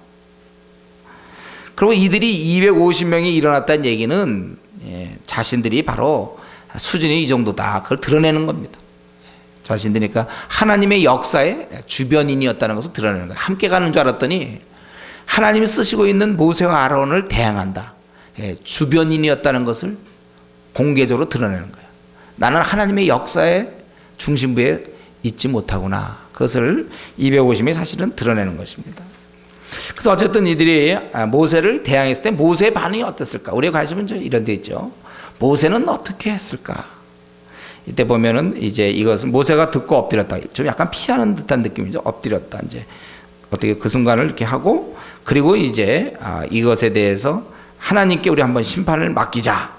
그리고 이들이 250명이 일어났다는 얘기는 자신들이 바로 수준이 이 정도다 그걸 드러내는 겁니다. 자신들이니까 하나님의 역사의 주변인이었다는 것을 드러내는 거예요. 함께 가는 줄 알았더니 하나님이 쓰시고 있는 모세와 아론을 대항한다. 주변인이었다는 것을 공개적으로 드러내는 거예요. 나는 하나님의 역사의 중심부에 있지 못하구나. 그것을 250명이 사실은 드러내는 것입니다. 그래서 어쨌든 이들이 모세를 대항했을 때 모세의 반응이 어땠을까? 우리가 관심은 이런 데 있죠. 모세는 어떻게 했을까? 이때 보면은 이제 이것은 모세가 듣고 엎드렸다. 좀 약간 피하는 듯한 느낌이죠. 엎드렸다. 이제 어떻게 그 순간을 이렇게 하고 그리고 이제 이것에 대해서 하나님께 우리 한번 심판을 맡기자.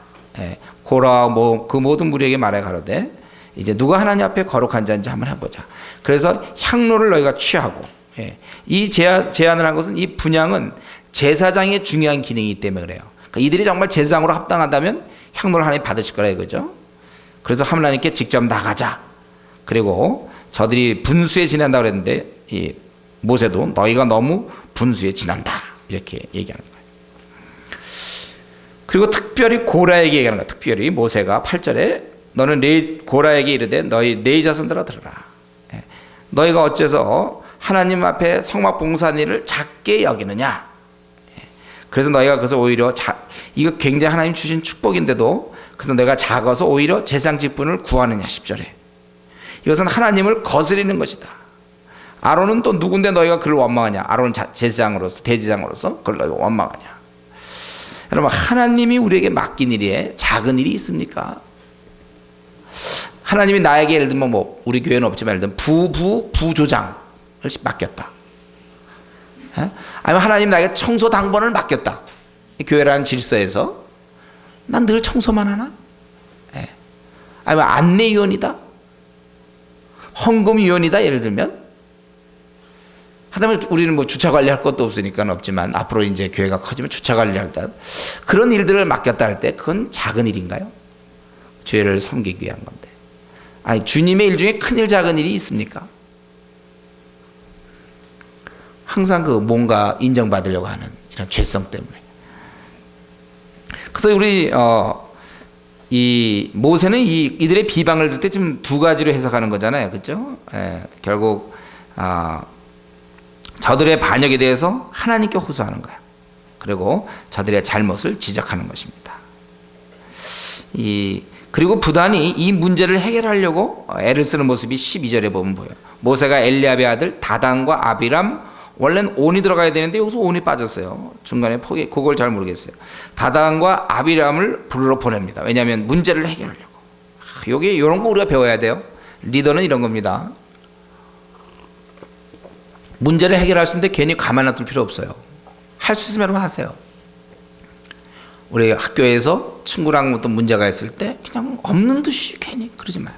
고라와 그 모든 무리에게 말해 가로되 이제 누가 하나님 앞에 거룩한 자인지 한번 해보자. 그래서 향로를 너희가 취하고 이 제안을 한 것은 이 분향은 제사장의 중요한 기능이기 때문에 그래요. 그러니까 이들이 정말 제사장으로 합당하다면 향로를 하나님 받으실 거라 이거죠. 그래서 하나님께 직접 나가자. 그리고 저들이 분수에 지난다고 그랬는데 이 모세도 너희가 너무 분수에 지난다 이렇게 얘기하는 거예요. 그리고 특별히 고라에게 얘기하는 거야. 특별히 모세가 8절에 너는 고라에게 이르되 너희 네 자손들아 들으라. 너희가 어째서 하나님 앞에 성막 봉사하는 일을 작게 여기느냐. 그래서 너희가 그것을 오히려 이거 굉장히 하나님 주신 축복인데도 그래서 내가 작아서 오히려 제사장 직분을 구하느냐. 10절에 이것은 하나님을 거스리는 것이다. 아론은 또 누군데 너희가 그를 원망하냐. 아론은 제사장으로서 대제사장으로서 그걸 너희가 원망하냐. 여러분 하나님이 우리에게 맡긴 일에 작은 일이 있습니까? 하나님이 나에게 예를 들면 뭐 우리 교회는 없지만 예를 들면 부조장을 맡겼다. 아니면 하나님 나에게 청소 당번을 맡겼다. 교회라는 질서에서 난 늘 청소만 하나? 아니면 안내위원이다. 헌금위원이다. 예를 들면 하다면 우리는 뭐 주차 관리할 것도 없으니까 없지만 앞으로 이제 교회가 커지면 주차 관리할 때 그런 일들을 맡겼다 할 때 그건 작은 일인가요? 죄를 섬기기 위한 건데. 아니 주님의 일 중에 큰 일 작은 일이 있습니까? 항상 그 뭔가 인정받으려고 하는 이런 죄성 때문에. 그래서 우리 이 모세는 이들의 비방을 들을 때 지금 두 가지로 해석하는 거잖아요, 그렇죠? 결국 저들의 반역에 대해서 하나님께 호소하는 거야. 그리고 저들의 잘못을 지적하는 것입니다. 그리고 부단히 이 문제를 해결하려고 애를 쓰는 모습이 12절에 보면 보여요. 모세가 엘리압의 아들 다단과 아비람, 원래는 온이 들어가야 되는데 여기서 온이 빠졌어요. 중간에 그걸 잘 모르겠어요. 다단과 아비람을 부르러 보냅니다. 왜냐하면 문제를 해결하려고. 여기 이런 거 우리가 배워야 돼요. 리더는 이런 겁니다. 문제를 해결할 수 있는데 괜히 가만 놔둘 필요 없어요. 할 수 있으면 여러분 하세요. 우리 학교에서 친구랑 어떤 문제가 있을 때 그냥 없는 듯이 괜히 그러지 마요.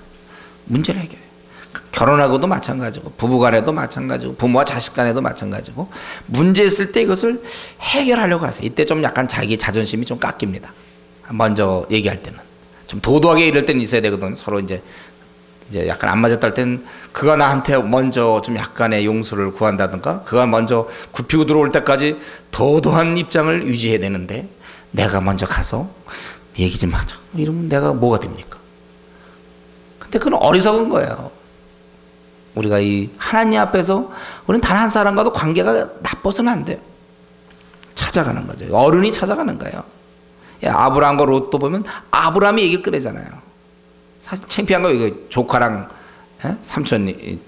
문제를 해결해요. 결혼하고도 마찬가지고 부부간에도 마찬가지고 부모와 자식 간에도 마찬가지고 문제 있을 때 이것을 해결하려고 하세요. 이때 좀 약간 자기 자존심이 좀 깎입니다. 먼저 얘기할 때는 좀 도도하게 이럴 때는 있어야 되거든요. 서로 이제 약간 안 맞았다 할 때는 그가 나한테 먼저 좀 약간의 용서를 구한다든가 그가 먼저 굽히고 들어올 때까지 도도한 입장을 유지해야 되는데 내가 먼저 가서 얘기 좀 하자 이러면 내가 뭐가 됩니까? 근데 그건 어리석은 거예요. 우리가 이 하나님 앞에서 우리는 단 한 사람과도 관계가 나빠서는 안 돼요. 찾아가는 거죠. 어른이 찾아가는 거예요. 아브라함과 롯도 보면 아브라함이 얘기를 꺼내잖아요. 사실 창피한 거 이거 조카랑 삼촌이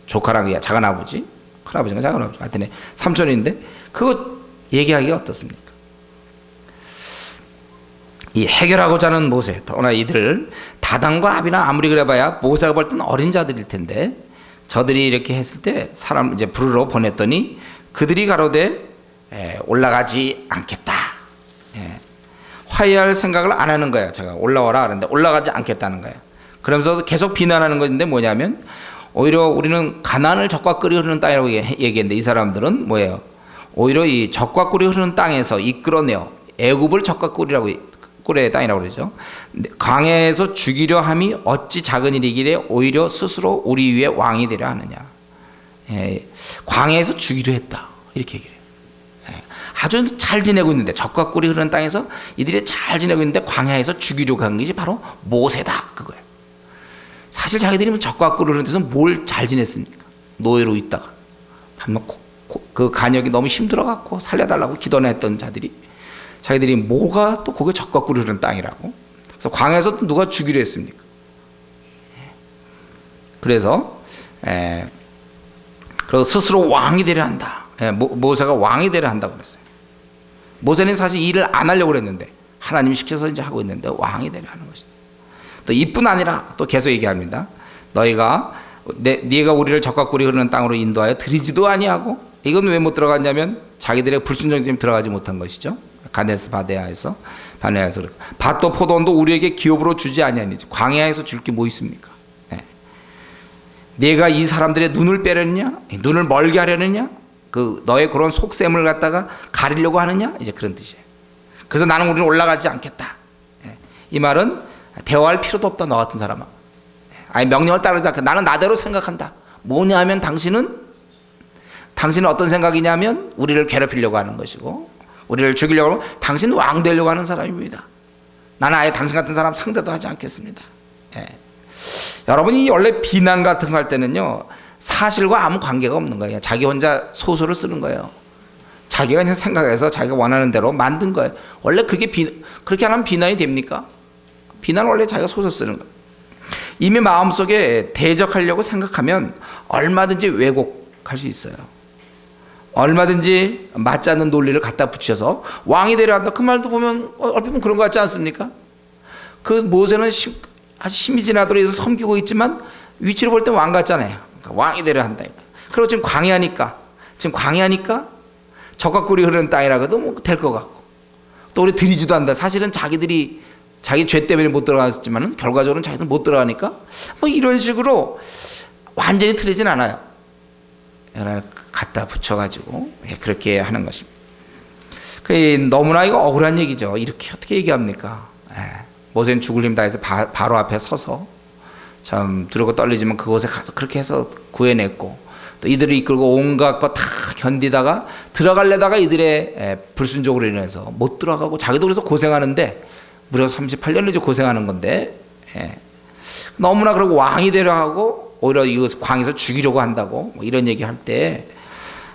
조카랑 작은 아버지, 큰 아버지가 작은 아버지 하여튼 삼촌인데 그거 얘기하기가 어떻습니까? 이 해결하고자 하는 모세, 더구나 이들 다단과 아비나 아무리 그래봐야 모세가 볼 때는 어린 자들일 텐데 저들이 이렇게 했을 때 사람 이제 부르러 보냈더니 그들이 가로되 올라가지 않겠다. 화해할 생각을 안 하는 거예요. 제가 올라와라 그랬는데 올라가지 않겠다는 거예요. 그러면서 계속 비난하는 건데 뭐냐면 오히려 우리는 가나안을 적과 꿀이 흐르는 땅이라고 얘기했는데 이 사람들은 뭐예요? 오히려 이 적과 꿀이 흐르는 땅에서 이끌어내어 애굽을 적과 꿀의 땅이라고 그러죠. 광야에서 죽이려 함이 어찌 작은 일이기래 오히려 스스로 우리 위에 왕이 되려 하느냐. 광야에서 죽이려 했다. 이렇게 얘기를 해요. 아주 잘 지내고 있는데 적과 꿀이 흐르는 땅에서 이들이 잘 지내고 있는데 광야에서 죽이려고 한 것이 바로 모세다. 그거예요. 사실 자기들이 적과 꿀이 흐르는 데서 뭘 잘 지냈습니까? 노예로 있다가 그 간역이 너무 힘들어갖고 살려달라고 기도나 했던 자들이 자기들이 뭐가 또 거기 적과 꿀이 흐르는 땅이라고. 그래서 광야에서 또 누가 죽이려 했습니까? 그래서 그리고 스스로 왕이 되려 한다. 모세가 왕이 되려 한다고 그랬어요. 모세는 사실 일을 안 하려고 그랬는데 하나님이 시켜서 이제 하고 있는데 왕이 되려 하는 것이다. 또 이뿐 아니라 또 계속 얘기합니다. 네가 우리를 적과 꿀이 흐르는 땅으로 인도하여 들이지도 아니하고 이건 왜 못 들어갔냐면 자기들의 불순종 때문에 들어가지 못한 것이죠. 가데스 바네아에서 밭도 포도원도 우리에게 기업으로 주지 아니하니 광야에서 줄 게 뭐 있습니까? 네가 이 사람들의 눈을 빼려느냐, 눈을 멀게 하려느냐, 그 너의 그런 속셈을 갖다가 가리려고 하느냐, 이제 그런 뜻이에요. 그래서 나는 우리는 올라가지 않겠다. 이 말은 대화할 필요도 없다. 너 같은 사람아. 아니 명령을 따르지 않겠다. 나는 나대로 생각한다. 뭐냐면 당신은 어떤 생각이냐면 우리를 괴롭히려고 하는 것이고 우리를 죽이려고 하면 당신 왕 되려고 하는 사람입니다. 나는 아예 당신 같은 사람 상대도 하지 않겠습니다. 여러분이 원래 비난 같은 거 할 때는요 사실과 아무 관계가 없는 거예요. 자기 혼자 소설을 쓰는 거예요. 자기가 그냥 생각해서 자기가 원하는 대로 만든 거예요. 원래 그렇게 안 하면 비난이 됩니까? 비난은 원래 자기가 소설 쓰는 거예요. 이미 마음속에 대적하려고 생각하면 얼마든지 왜곡할 수 있어요. 얼마든지 맞지 않는 논리를 갖다 붙여서 왕이 되려 한다. 그 말도 보면 얼핏 보면 그런 거 같지 않습니까? 그 모세는 아주 힘이 지나도록 섬기고 있지만 위치를 볼 때 왕 같잖아요. 그러니까 왕이 되려 한다. 그리고 지금 광야니까 적과 꿀이 흐르는 땅이라고도 뭐 될 것 같고 또 우리 들이지도 않는다. 사실은 자기들이 자기 죄 때문에 못 들어갔지만 결과적으로는 자기들 못 들어가니까 뭐 이런 식으로 완전히 틀리진 않아요. 갖다 붙여가지고 그렇게 하는 것입니다. 너무나 이거 억울한 얘기죠. 이렇게 어떻게 얘기합니까? 모세는 죽을 힘 다해서 바로 앞에 서서 참 두렵고 떨리지만 그곳에 가서 그렇게 해서 구해냈고 또 이들을 이끌고 온갖 것 다 견디다가 들어가려다가 이들의 불순종으로 인해서 못 들어가고 자기도 그래서 고생하는데 무려 38년을 이제 고생하는 건데 너무나 그러고 왕이 되려 하고 오히려 이거 광에서 죽이려고 한다고 뭐 이런 얘기할 때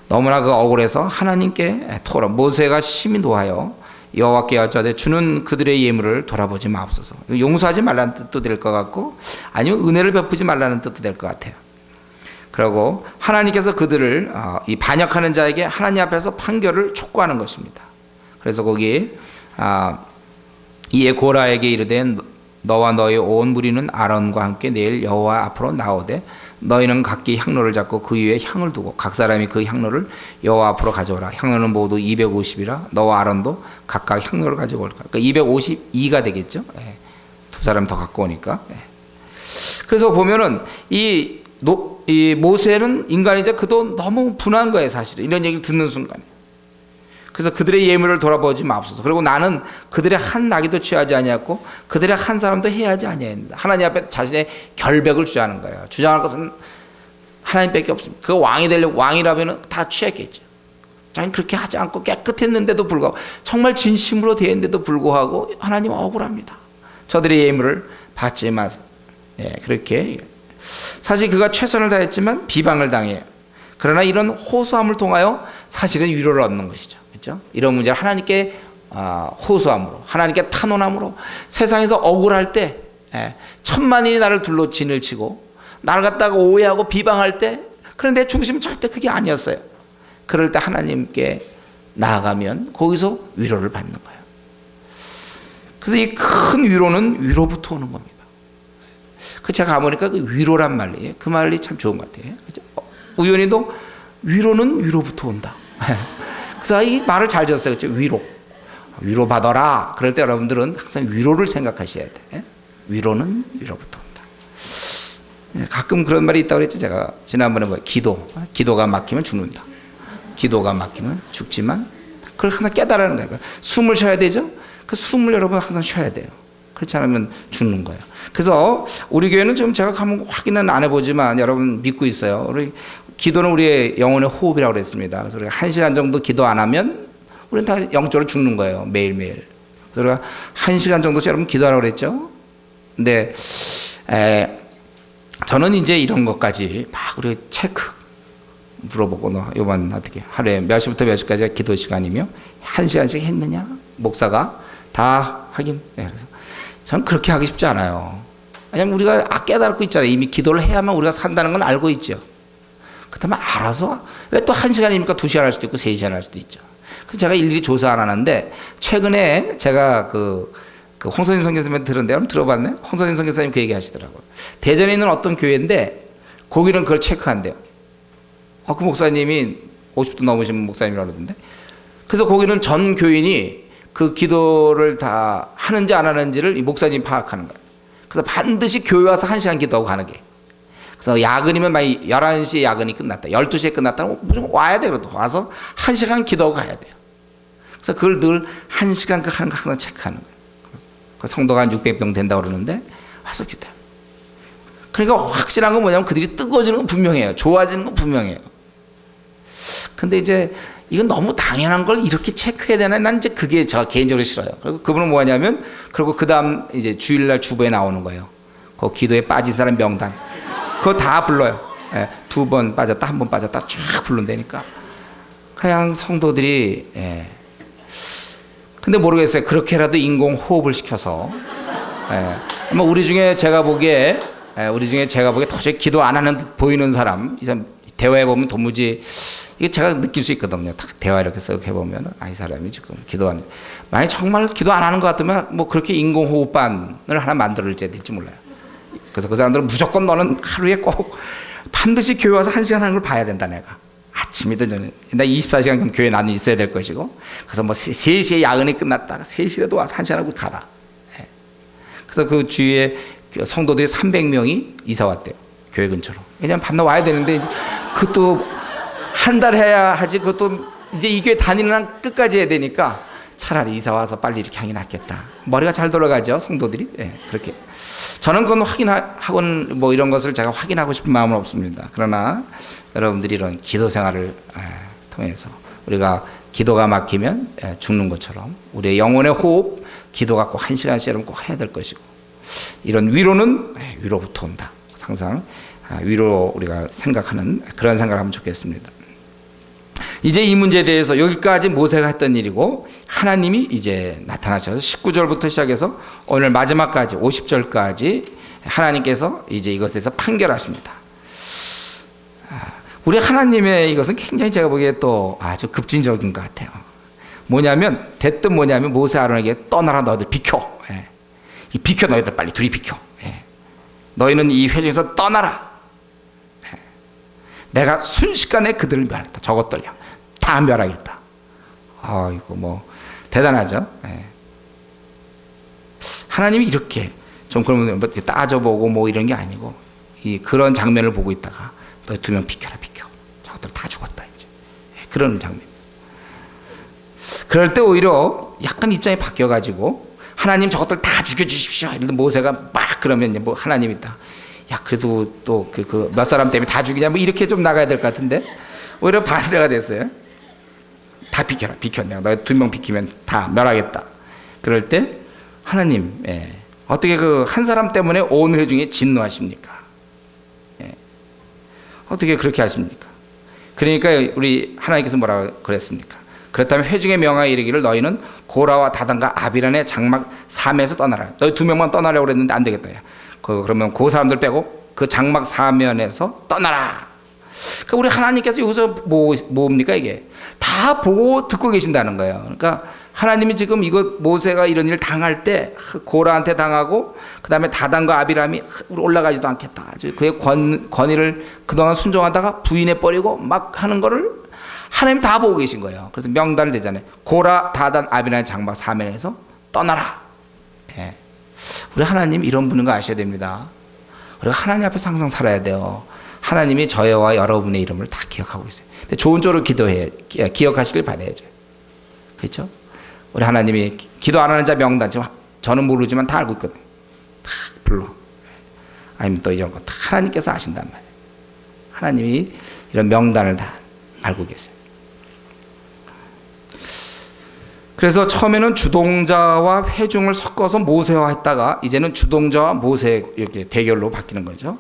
너무나 그 억울해서 하나님께 토로 모세가 심히 노하여 여호와께 여짜되 주는 그들의 예물을 돌아보지 마옵소서. 용서하지 말라는 뜻도 될 것 같고 아니면 은혜를 베푸지 말라는 뜻도 될 것 같아요. 그리고 하나님께서 그들을 이 반역하는 자에게 하나님 앞에서 판결을 촉구하는 것입니다. 그래서 거기 이에 고라에게 이르되 너와 너의 온 무리는 아론과 함께 내일 여호와 앞으로 나오되 너희는 각기 향로를 잡고 그 위에 향을 두고 각 사람이 그 향로를 여호와 앞으로 가져오라. 향로는 모두 250이라 너와 아론도 각각 향로를 가지고 올까. 그러니까 252가 되겠죠. 두 사람 더 갖고 오니까. 그래서 보면은 이 모세는 인간이자 그도 너무 분한 거예요. 사실은 이런 얘기를 듣는 순간에. 그래서 그들의 예물을 돌아보지 마옵소서. 그리고 나는 그들의 한 나귀도 취하지 아니하고 그들의 한 사람도 해하지 아니하였다. 하나님 앞에 자신의 결백을 주장하는 거예요. 주장할 것은 하나님밖에 없습니다. 그 왕이 되려고 왕이라면 다 취했겠죠. 자기는 그렇게 하지 않고 깨끗했는데도 불구하고 정말 진심으로 대했는데도 불구하고 하나님 억울합니다. 저들의 예물을 받지 마세요. 그렇게 사실 그가 최선을 다했지만 비방을 당해요. 그러나 이런 호소함을 통하여 사실은 위로를 얻는 것이죠. 그렇죠? 이런 문제를 하나님께 호소함으로 하나님께 탄원함으로 세상에서 억울할 때 천만인이 나를 둘러 진을 치고 나를 갖다가 오해하고 비방할 때, 그런데 내 중심은 절대 그게 아니었어요. 그럴 때 하나님께 나아가면 거기서 위로를 받는 거예요. 그래서 이 큰 위로는 위로부터 오는 겁니다. 그 제가 가보니까 그 위로란 말이, 그 말이 참 좋은 것 같아요. 우연히도 위로는 위로부터 온다. 그래서 이 말을 잘 지었어요. 그렇죠? 위로 받아라. 그럴 때 여러분들은 항상 위로를 생각하셔야 돼. 위로는 위로부터 온다. 가끔 그런 말이 있다고 그랬죠. 제가 지난번에 기도가 막히면 죽는다. 기도가 막히면 죽지만, 그걸 항상 깨달아는 거예요. 숨을 쉬어야 되죠. 그 숨을 여러분 항상 쉬어야 돼요. 그렇지 않으면 죽는 거예요. 그래서 우리 교회는 좀 제가 가면 확인은 안 해보지만 여러분 믿고 있어요. 우리 기도는 우리의 영혼의 호흡이라고 그랬습니다. 그래서 우리가 1시간 정도 기도 안 하면 우리는 다 영적으로 죽는 거예요. 매일매일. 그래서 우리가 1시간 정도씩 여러분 기도하라고 그랬죠. 근데 저는 이제 이런 것까지 막 우리 체크 물어보고, 너 이번 어떻게 하루에 몇 시부터 몇 시까지가 기도 시간이며 1시간씩 했느냐? 목사가 다 확인. 그래서 저는 그렇게 하기 쉽지 않아요. 왜냐하면 우리가 깨달고 있잖아요. 이미 기도를 해야만 우리가 산다는 건 알고 있죠. 그렇다면 알아서 왜 또 1시간이니까 2시간 할 수도 있고 3시간 할 수도 있죠. 그래서 제가 일일이 조사 안 하는데, 최근에 제가 그 홍선인 선교사님 들었는데, 여러분 들어봤네? 홍선인 선교사님 그 얘기 하시더라고요. 대전에 있는 어떤 교회인데 거기는 그걸 체크한대요. 그 목사님이 50도 넘으신 목사님이라고 그러던데, 그래서 거기는 전 교인이 그 기도를 다 하는지 안 하는지를 이 목사님이 파악하는 거예요. 그래서 반드시 교회 와서 1시간 기도하고 가는 게. 그래서 야근이면 만약 11시에 야근이 끝났다, 12시에 끝났다면 무조건 와야 돼요. 와서 1시간 기도하고 가야 돼요. 그래서 그걸 늘 1시간 그 하는 걸 항상 체크하는 거예요. 그 성도가 한 600명 된다고 그러는데 와서 기도해요. 그러니까 확실한 건 뭐냐면 그들이 뜨거워지는 건 분명해요. 좋아지는 건 분명해요. 근데 이제 이건 너무 당연한 걸 이렇게 체크해야 되나? 난 이제 그게 저 개인적으로 싫어요. 그리고 그분은 뭐냐면, 그리고 그 다음 이제 주일날 주보에 나오는 거예요. 그 기도에 빠진 사람 명단. 그거 다 불러요. 2번 빠졌다, 1번 빠졌다 쫙 부른다니까. 그냥 성도들이, 근데 모르겠어요. 그렇게라도 인공 호흡을 시켜서. 아마 우리 중에 제가 보기에 도저히 기도 안 하는 듯 보이는 사람, 이 사람 대화해 보면 도무지, 이게 제가 느낄 수 있거든요. 대화 이렇게 쓱 해보면, 이 사람이 지금 기도하는, 만약 정말 기도 안 하는 것 같으면 뭐 그렇게 인공호흡반을 하나 만들어질지 될지 몰라요. 그래서 그 사람들은 무조건 너는 하루에 꼭 반드시 교회 와서 1시간 하는 걸 봐야 된다, 내가. 아침이든 저녁. 나 24시간 그럼 교회에 나는 있어야 될 것이고, 그래서 뭐 3시에 야근이 끝났다가 3시라도 와서 1시간 하고 가라. 그래서 그 주위에 성도들이 300명이 이사 왔대요. 교회 근처로. 왜냐면 밤낮 와야 되는데, 그것도 한 달 해야 하지, 그것도 이제 이 교회 다니는 한 끝까지 해야 되니까 차라리 이사 와서 빨리 이렇게 하는 게 낫겠다. 머리가 잘 돌아가죠, 성도들이. 그렇게. 저는 그건 확인하고 뭐 이런 것을 제가 확인하고 싶은 마음은 없습니다. 그러나 여러분들이 이런 기도 생활을 통해서 우리가 기도가 막히면 죽는 것처럼 우리의 영혼의 호흡, 기도가 꼭 1시간씩 여러분 꼭 해야 될 것이고, 이런 위로는 위로부터 온다. 항상 위로 우리가 생각하는 그런 생각을 하면 좋겠습니다. 이제 이 문제에 대해서 여기까지 모세가 했던 일이고, 하나님이 이제 나타나셔서 19절부터 시작해서 오늘 마지막까지 50절까지 하나님께서 이제 이것에 대해서 판결하십니다. 우리 하나님의 이것은 굉장히 제가 보기에 또 아주 급진적인 것 같아요. 뭐냐면 모세 아론에게 떠나라, 너희들 비켜. 비켜, 너희들 빨리 둘이 비켜. 너희는 이 회중에서 떠나라. 내가 순식간에 그들을 멸하겠다. 저것들요. 다 멸하겠다. 이거 뭐 대단하죠. 하나님이 이렇게 좀 그러면 뭐 따져보고 뭐 이런 게 아니고, 그런 장면을 보고 있다가 너희 2명 비켜라, 비켜. 저것들 다 죽었다 이제. 그런 장면. 그럴 때 오히려 약간 입장이 바뀌어가지고, 하나님 저것들 다 죽여주십시오. 이런데 모세가 막 그러면 뭐 하나님이 다, 야 그래도 또 그 몇 사람 때문에 다 죽이냐 뭐 이렇게 좀 나가야 될 것 같은데, 오히려 반대가 됐어요. 다 비켜라, 비켜. 내가 너희 2명 비키면 다 멸하겠다. 그럴 때 하나님, 어떻게 그 한 사람 때문에 온 회중에 진노하십니까? 어떻게 그렇게 하십니까? 그러니까 우리 하나님께서 뭐라고 그랬습니까? 그렇다면 회중에 명하여 이르기를 너희는 고라와 다단과 아비란의 장막 사면에서 떠나라. 너희 두 명만 떠나려고 그랬는데 안 되겠다. 그러면 그 사람들 빼고 그 장막 사면에서 떠나라. 그러니까 우리 하나님께서 여기서 뭡니까 이게? 다 보고 듣고 계신다는 거예요. 그러니까 하나님이 지금 이거 모세가 이런 일을 당할 때 고라한테 당하고 그다음에 다단과 아비람이 올라가지도 않겠다. 그의 권위를 그동안 순종하다가 부인해 버리고 막 하는 거를 하나님 다 보고 계신 거예요. 그래서 명단을 내잖아요. 고라, 다단, 아비람의 장막 사면에서 떠나라. 예. 우리 하나님 이런 분인 거 아셔야 됩니다. 우리가 하나님 앞에서 항상 살아야 돼요. 하나님이 저와 여러분의 이름을 다 기억하고 있어요. 근데 좋은 쪽으로 기도해 기억하시길 바라야죠. 그렇죠? 우리 하나님이 기도 안 하는 자 명단, 지금 저는 모르지만 다 알고 있거든요. 다 불러. 아니면 또 이런 거 다 하나님께서 아신단 말이에요. 하나님이 이런 명단을 다 알고 계세요. 그래서 처음에는 주동자와 회중을 섞어서 모세와 했다가 이제는 주동자와 모세 이렇게 대결로 바뀌는 거죠.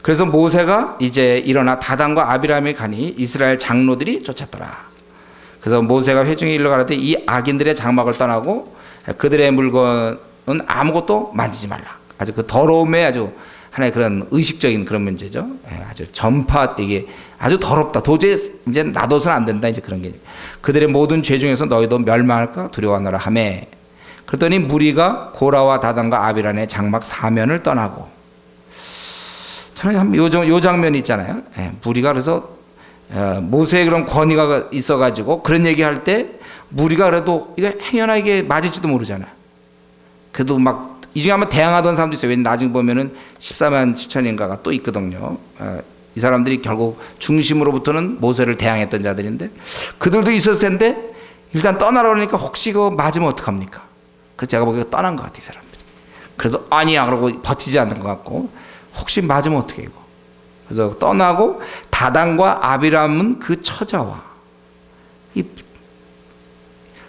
그래서 모세가 이제 일어나 다단과 아비람에 가니 이스라엘 장로들이 쫓았더라. 그래서 모세가 회중에 일러 가라되 이 악인들의 장막을 떠나고 그들의 물건은 아무것도 만지지 말라. 아주 그 더러움에 아주 하나의 그런 의식적인 그런 문제죠. 아주 전파 이게 아주 더럽다. 도저히 이제 놔둬서는 안 된다. 이제 그런 게 그들의 모든 죄 중에서 너희도 멸망할까 두려워하노라 하매 그랬더니 무리가 고라와 다단과 아비란의 장막 사면을 떠나고 저는 요 장면이 있잖아요. 무리가 그래서 모세의 그런 권위가 있어가지고 그런 얘기할 때 무리가 그래도 이거 행여나 이게 맞을지도 모르잖아요. 그래도 막 이 중에 아마 대항하던 사람도 있어요. 왜냐면 나중에 보면은 14만 7천인가가 또 있거든요. 이 사람들이 결국 중심으로부터는 모세를 대항했던 자들인데 그들도 있었을 텐데 일단 떠나라 그러니까 혹시 그거 맞으면 어떡합니까? 그래서 제가 보기에 떠난 것 같아요. 이 사람들이. 그래도 아니야 그러고 버티지 않는 것 같고 혹시 맞으면 어떻게 이거. 그래서 떠나고 다단과 아비람은 그 처자와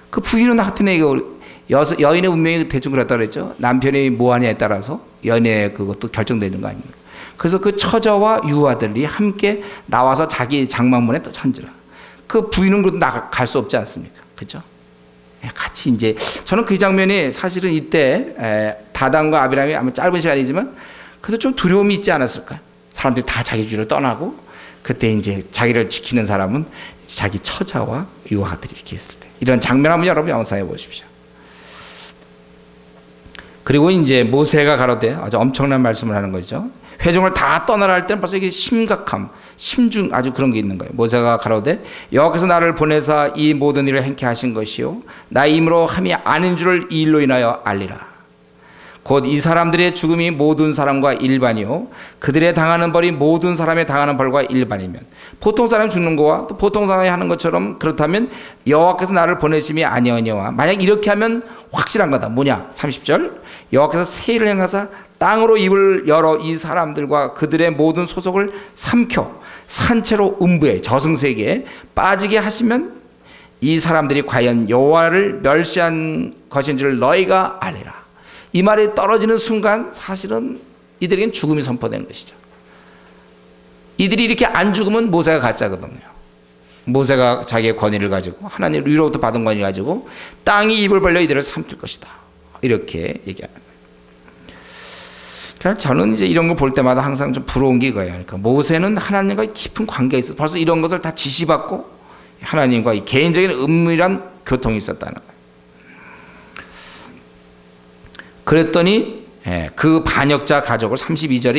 그 부인은 하여튼 이거 여인의 운명이 대충 그랬다 그랬죠. 남편이 뭐하냐에 따라서 연애 그것도 결정되는 거 아닙니까? 그래서 그 처자와 유아들이 함께 나와서 자기 장막문에 또 천지라. 그 부인은 그래도 나갈 수 없지 않습니까? 그렇죠? 같이 이제 저는 그 장면이 사실은 이때 다단과 아비람이 아마 짧은 시간이지만 그래도 좀 두려움이 있지 않았을까? 사람들이 다 자기 주를 떠나고 그때 이제 자기를 지키는 사람은 자기 처자와 유아들이 이렇게 있을 때 이런 장면 한번 여러분 영상해 보십시오. 그리고 이제 모세가 가로되 아주 엄청난 말씀을 하는 거죠. 회중을 다 떠나라 할 때는 벌써 이게 심각함, 심중 아주 그런 게 있는 거예요. 모세가 가로되 여호와께서 나를 보내사 이 모든 일을 행케 하신 것이요 나의 힘으로 함이 아닌 줄을 이 일로 인하여 알리라. 곧 이 사람들의 죽음이 모든 사람과 일반이요 그들의 당하는 벌이 모든 사람의 당하는 벌과 일반이면 보통 사람이 죽는 거와 또 보통 사람이 하는 것처럼 그렇다면 여호와께서 나를 보내심이 아니오니와 만약 이렇게 하면 확실한 거다. 뭐냐? 30절 여호와께서 세일을 행하사 땅으로 입을 열어 이 사람들과 그들의 모든 소속을 삼켜 산채로 음부에 저승세계에 빠지게 하시면 이 사람들이 과연 여호와를 멸시한 것인 줄 너희가 알리라. 이 말이 떨어지는 순간 사실은 이들에겐 죽음이 선포된 것이죠. 이들이 이렇게 안 죽으면 모세가 가짜거든요. 모세가 자기의 권위를 가지고 하나님 위로부터 받은 권위 가지고 땅이 입을 벌려 이들을 삼킬 것이다. 이렇게 얘기하는 거예요. 그러니까 저는 이제 이런 거 볼 때마다 항상 좀 부러운 게 이거예요. 그러니까 모세는 하나님과 깊은 관계가 있어서 벌써 이런 것을 다 지시받고 하나님과 이 개인적인 은밀한 교통이 있었다는 거예요. 그랬더니 그 반역자 가족을 32절에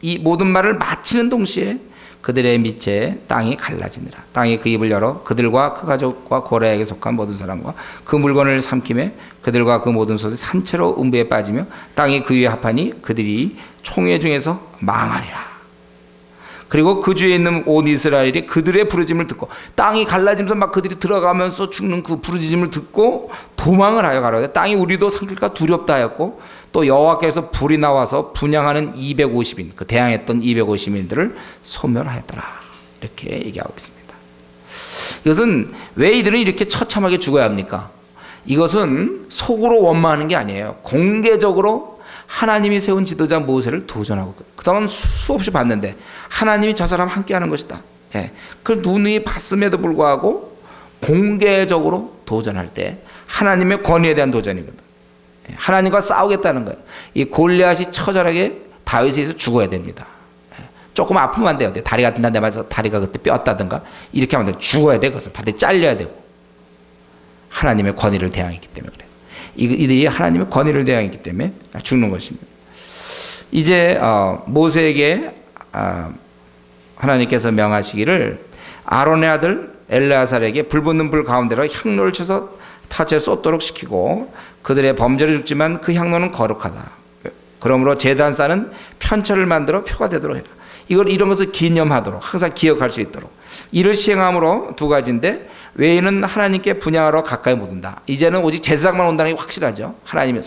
이 모든 말을 마치는 동시에 그들의 밑에 땅이 갈라지니라. 땅이 그 입을 열어 그들과 그 가족과 고라에게 속한 모든 사람과 그 물건을 삼킴에 그들과 그 모든 소속이 산채로 음부에 빠지며 땅이 그 위에 합하니 그들이 총회 중에서 망하리라. 그리고 그 주에 있는 온 이스라엘이 그들의 부르짖음을 듣고 땅이 갈라지면서 막 그들이 들어가면서 죽는 그 부르짖음을 듣고 도망을 하여 가로되 땅이 우리도 삼킬까 두렵다 하였고 또 여호와께서 불이 나와서 분향하는 250인 그 대항했던 250인들을 소멸하였더라. 이렇게 얘기하고 있습니다. 이것은 왜 이들은 이렇게 처참하게 죽어야 합니까? 이것은 속으로 원망하는 게 아니에요. 공개적으로 하나님이 세운 지도자 모세를 도전하고 그동안 수없이 봤는데 하나님이 저 사람 함께 하는 것이다. 그걸 누누이 봤음에도 불구하고 공개적으로 도전할 때 하나님의 권위에 대한 도전이거든. 하나님과 싸우겠다는 거예요. 이 골리앗이 처절하게 다윗에서 죽어야 됩니다. 조금 아프면 안 돼요. 다리가 든다는데 맞아서 다리가 그때 뼈었다든가 이렇게 하면 안 돼요. 죽어야 돼. 그것을 반드시 잘려야 되고. 하나님의 권위를 대항했기 때문에 그래요. 이들이 하나님의 권위를 대항했기 때문에 죽는 것입니다. 이제 모세에게 하나님께서 명하시기를 아론의 아들 엘르아살에게 불 붙는 불 가운데로 향로를 쳐서 타치에 쏟도록 시키고 그들의 범죄를 죽지만 그 향로는 거룩하다. 그러므로 제단사는 편철을 만들어 표가 되도록 해라. 이런 것을 기념하도록 항상 기억할 수 있도록 이를 시행함으로 두 가지인데 외에는 하나님께 분향하러 가까이 못 온다. 이제는 오직 제사장만 온다는 게 확실하죠. 하나님의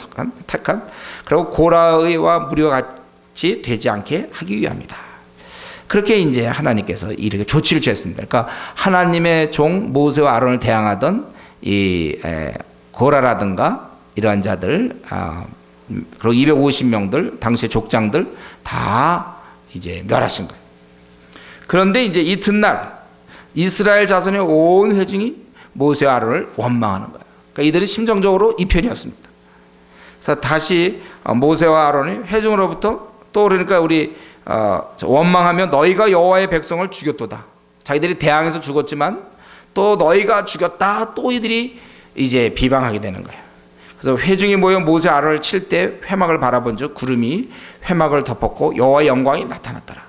택한 그리고 고라의와 무리와 같이 되지 않게 하기 위함이다. 그렇게 이제 하나님께서 이렇게 조치를 취했습니다. 그러니까 하나님의 종 모세와 아론을 대항하던 이 고라라든가 이러한 자들 그리고 250명들 당시의 족장들 다 이제 멸하신 거예요. 그런데 이제 이튿날 이스라엘 자손의 온 회중이 모세와 아론을 원망하는 거예요. 그러니까 이들이 심정적으로 이 편이었습니다. 그래서 다시 모세와 아론이 회중으로부터 또 그러니까 우리 원망하며 너희가 여호와의 백성을 죽였도다. 자기들이 대항해서 죽었지만 또 너희가 죽였다. 또 이들이 이제 비방하게 되는 거예요. 그래서 회중이 모여 모세 아론을 칠 때 회막을 바라본즉 구름이 회막을 덮었고 여호와의 영광이 나타났더라.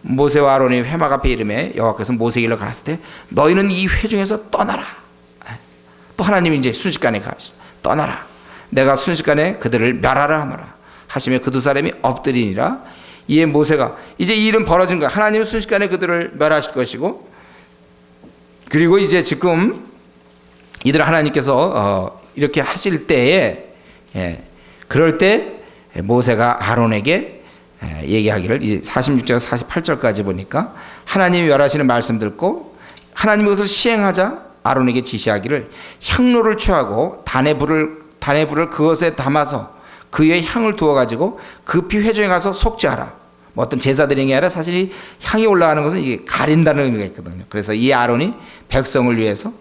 모세와 아론이 회막 앞에 이름에 여호와께서 모세에게 일러 가라사대 때 너희는 이 회중에서 떠나라. 또 하나님이 이제 순식간에 가시죠. 떠나라. 내가 순식간에 그들을 멸하라 하노라. 하시며 그 두 사람이 엎드리니라. 이에 모세가 이제 이 일은 벌어진 거야. 하나님은 순식간에 그들을 멸하실 것이고 그리고 이제 지금 이들 하나님께서 이렇게 하실 때에 그럴 때 모세가 아론에게 얘기하기를 46절에서 48절까지 보니까 하나님이 멸하시는 말씀 듣고 하나님이 그것을 시행하자 아론에게 지시하기를 향로를 취하고 단의 불을 그것에 담아서 그 위에 향을 두어 가지고 급히 회중에 가서 속죄하라. 뭐 어떤 제사 드리는 게 아니라 사실 이 향이 올라가는 것은 이게 가린다는 의미가 있거든요. 그래서 이 아론이 백성을 위해서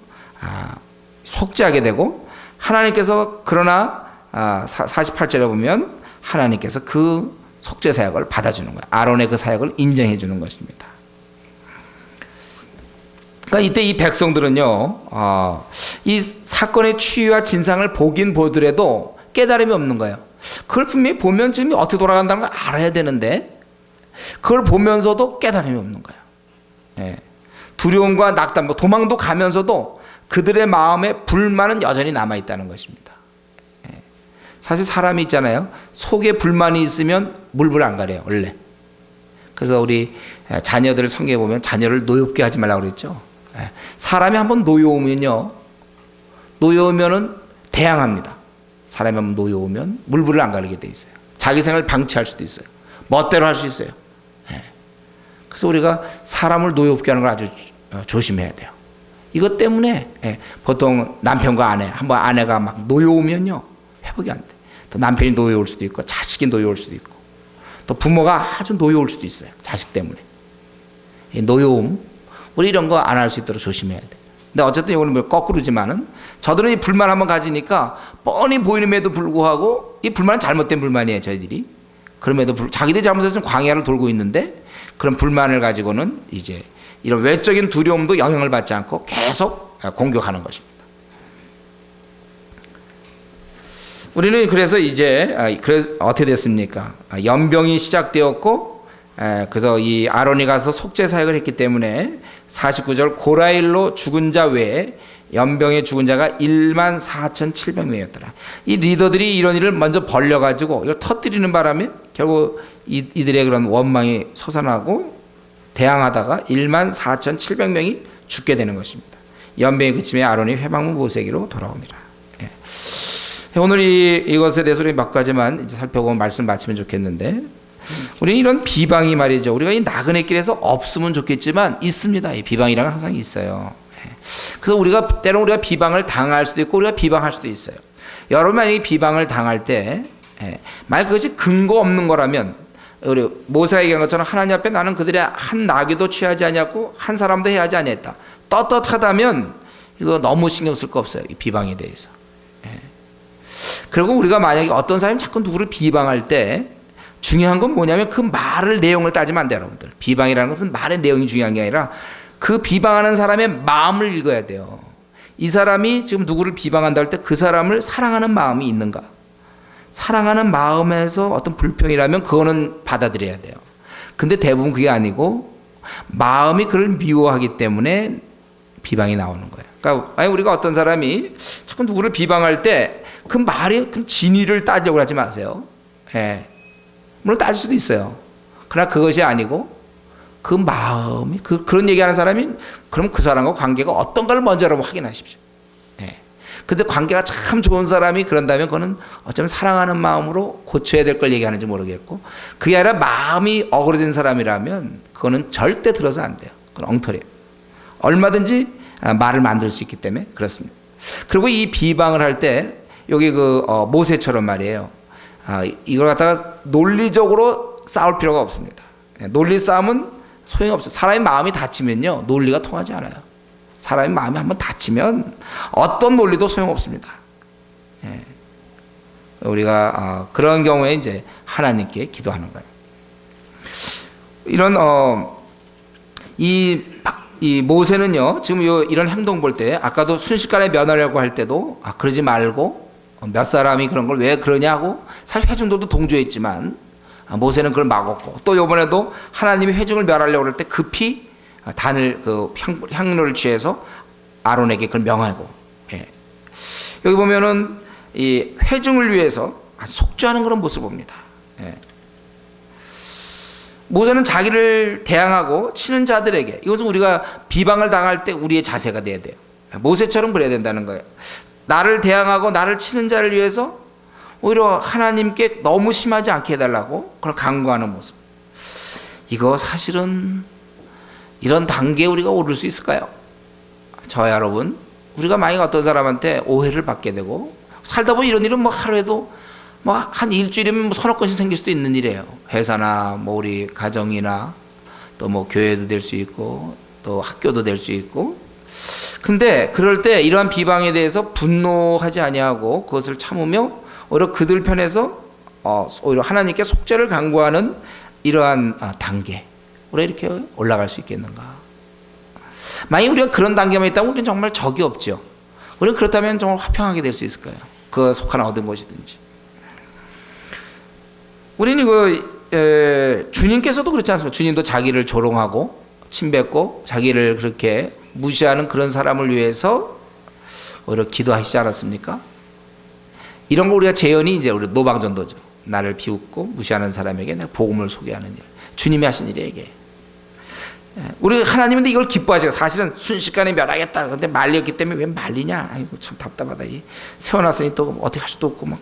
속죄하게 되고 하나님께서 그러나 48절에 보면 하나님께서 그 속죄 사역을 받아주는 거예요. 아론의 그 사역을 인정해 주는 것입니다. 그러니까 이때 이 백성들은요, 이 사건의 추이와 진상을 보긴 보더라도 깨달음이 없는 거예요. 그걸 분명히 보면 지금 어떻게 돌아간다는 걸 알아야 되는데 그걸 보면서도 깨달음이 없는 거예요. 두려움과 낙담, 도망도 가면서도 그들의 마음에 불만은 여전히 남아있다는 것입니다. 사실 사람이 있잖아요. 속에 불만이 있으면 물불 안 가려요, 원래. 그래서 우리 자녀들을 성경에 보면 자녀를 노엽게 하지 말라고 그랬죠. 사람이 한번 노여우면요, 노여우면은 대항합니다. 사람이 한번 노여우면 물불을 안 가리게 돼 있어요. 자기 생활을 방치할 수도 있어요. 멋대로 할 수 있어요. 그래서 우리가 사람을 노엽게 하는 걸 아주 조심해야 돼요. 이것 때문에 보통 남편과 아내, 한번 아내가 막 노여우면요, 회복이 안 돼. 또 남편이 노여울 수도 있고 자식이 노여울 수도 있고 또 부모가 아주 노여울 수도 있어요. 자식 때문에. 이 노여움, 우리 이런 거 안 할 수 있도록 조심해야 돼. 근데 어쨌든 이거는 뭐 거꾸로지만은 저들은 이 불만 한번 가지니까 뻔히 보이는에도 불구하고 이 불만은 잘못된 불만이에요, 저희들이. 그럼에도 자기들이 잘못해서 광야를 돌고 있는데 그런 불만을 가지고는 이제 이런 외적인 두려움도 영향을 받지 않고 계속 공격하는 것입니다. 우리는 그래서 이제 어떻게 됐습니까? 연병이 시작되었고 그래서 이 아론이 가서 속죄 사역을 했기 때문에 49절 고라일로 죽은 자 외에 연병에 죽은 자가 14,700명이었더라. 이 리더들이 이런 일을 먼저 벌려가지고 이걸 터뜨리는 바람에 결국 이들의 그런 원망이 솟아나고 대항하다가 14,700명이 죽게 되는 것입니다. 연병이 그침에 아론이 회막문 모세에게로 돌아오니라. 오늘 이것에 대해서 우리 몇 가지만 이제 살펴보고 말씀 마치면 좋겠는데, 우리 이런 비방이 말이죠. 우리가 이 나그네 길에서 없으면 좋겠지만 있습니다. 이 비방이란 항상 있어요. 그래서 우리가 때로는 우리가 비방을 당할 수도 있고 우리가 비방할 수도 있어요. 여러분 만약에 비방을 당할 때 만약 그것이 근거 없는 거라면 우리 모세가 얘기한 것처럼 하나님 앞에 나는 그들의 한 나귀도 취하지 아니하고 한 사람도 해하지 아니했다. 떳떳하다면 이거 너무 신경 쓸 거 없어요. 이 비방에 대해서. 예. 그리고 우리가 만약에 어떤 사람이 자꾸 누구를 비방할 때 중요한 건 뭐냐면 그 말을 내용을 따지면 안 돼요, 여러분들. 비방이라는 것은 말의 내용이 중요한 게 아니라 그 비방하는 사람의 마음을 읽어야 돼요. 이 사람이 지금 누구를 비방한다 할 때 그 사람을 사랑하는 마음이 있는가? 사랑하는 마음에서 어떤 불평이라면 그거는 받아들여야 돼요. 근데 대부분 그게 아니고 마음이 그를 미워하기 때문에 비방이 나오는 거예요. 그러니까 아니 우리가 어떤 사람이 자꾸 누구를 비방할 때 그 말의 그 진위를 따지려고 하지 마세요. 예. 물론 따질 수도 있어요. 그러나 그것이 아니고 그 마음이 그런 얘기하는 사람이 그럼 그 사람과 관계가 어떤가를 먼저 여러분 확인하십시오. 예. 근데 관계가 참 좋은 사람이 그런다면 그거는 어쩌면 사랑하는 마음으로 고쳐야 될 걸 얘기하는지 모르겠고 그게 아니라 마음이 어그러진 사람이라면 그거는 절대 들어서 안 돼요. 그건 엉터리예요. 얼마든지 말을 만들 수 있기 때문에 그렇습니다. 그리고 이 비방을 할 때 여기 모세처럼 말이에요. 이걸 갖다가 논리적으로 싸울 필요가 없습니다. 논리 싸움은 소용이 없어요. 사람의 마음이 다치면요 논리가 통하지 않아요. 사람의 마음이 한번 다치면 어떤 논리도 소용없습니다. 예. 우리가 그런 경우에 이제 하나님께 기도하는 거예요. 이런 이 모세는요 지금 이런 행동 볼 때 아까도 순식간에 면하려고 할 때도 그러지 말고 몇 사람이 그런 걸 왜 그러냐고 사실 회중들도 동조했지만 모세는 그걸 막았고 또 이번에도 하나님이 회중을 멸하려고 할 때 급히 단을 향로를 취해서 아론에게 그걸 명하고 예. 여기 보면은 이 회중을 위해서 속죄하는 그런 모습을 봅니다. 예. 모세는 자기를 대항하고 치는 자들에게 이것은 우리가 비방을 당할 때 우리의 자세가 돼야 돼요. 모세처럼 그래야 된다는 거예요. 나를 대항하고 나를 치는 자를 위해서 오히려 하나님께 너무 심하지 않게 해달라고 그걸 간구하는 모습. 이거 사실은 이런 단계에 우리가 오를 수 있을까요? 저와 여러분, 우리가 만약 어떤 사람한테 오해를 받게 되고 살다 보면 이런 일은 뭐 하루에도 뭐 한 일주일이면 뭐 서너 건씩 생길 수도 있는 일이에요. 회사나 뭐 우리 가정이나 또 뭐 교회도 될 수 있고 또 학교도 될 수 있고. 근데 그럴 때 이러한 비방에 대해서 분노하지 아니하고 그것을 참으며 오히려 그들 편에서 오히려 하나님께 속죄를 간구하는 이러한 단계 우리가 이렇게 올라갈 수 있겠는가? 만약 우리가 그런 단계만 있다면 우리는 정말 적이 없죠. 우리는 그렇다면 정말 화평하게 될 수 있을 거예요. 그 속하나 어떤 것이든지. 우리는 주님께서도 그렇지 않습니까? 주님도 자기를 조롱하고 침뱉고 자기를 그렇게 무시하는 그런 사람을 위해서 오히려 기도하시지 않았습니까? 이런 거 우리가 재현이 이제 우리 노방전도죠. 나를 비웃고 무시하는 사람에게 내가 복음을 소개하는 일. 주님이 하신 일이에요, 이게. 우리 하나님인데 이걸 기뻐하시고 사실은 순식간에 멸하겠다. 근데 말렸기 때문에 왜 말리냐? 아이고 참 답답하다. 세워놨으니 또 어떻게 할 수도 없고 막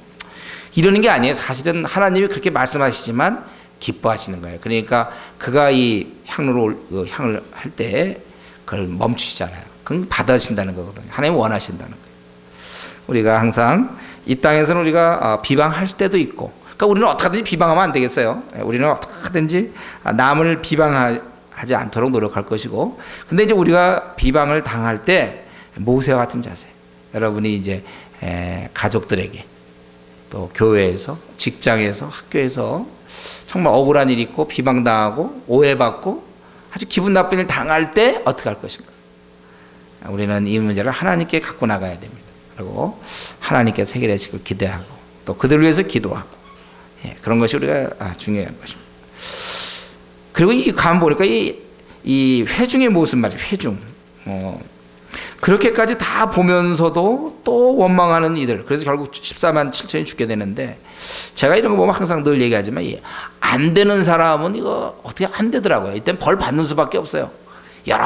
이러는 게 아니에요. 사실은 하나님이 그렇게 말씀하시지만 기뻐하시는 거예요. 그러니까 그가 이 향을 할 때 그걸 멈추시잖아요. 그건 받아신다는 거거든요. 하나님 원하신다는 거예요. 우리가 항상 이 땅에서는 우리가 비방할 때도 있고, 그러니까 우리는 어떻게든지 비방하면 안 되겠어요. 우리는 어떻게든지 남을 비방하지 않도록 노력할 것이고, 근데 이제 우리가 비방을 당할 때 모세와 같은 자세. 여러분이 이제 가족들에게 또 교회에서, 직장에서, 학교에서 정말 억울한 일이 있고 비방당하고 오해받고 아주 기분 나쁜 일 당할 때 어떻게 할 것인가? 우리는 이 문제를 하나님께 갖고 나가야 됩니다. 그리고 하나님께서 해결해 주길 기대하고 또 그들을 위해서 기도하고 그런 것이 우리가 중요한 것입니다. 그리고 이 가만 보니까 이 회중의 모습 말이에요. 회중. 그렇게까지 다 보면서도 또 원망하는 이들. 그래서 결국 14만 7천이 죽게 되는데 제가 이런 거 보면 항상 늘 얘기하지만 안 되는 사람은 이거 어떻게 안 되더라고요. 이땐 벌 받는 수밖에 없어요. 여러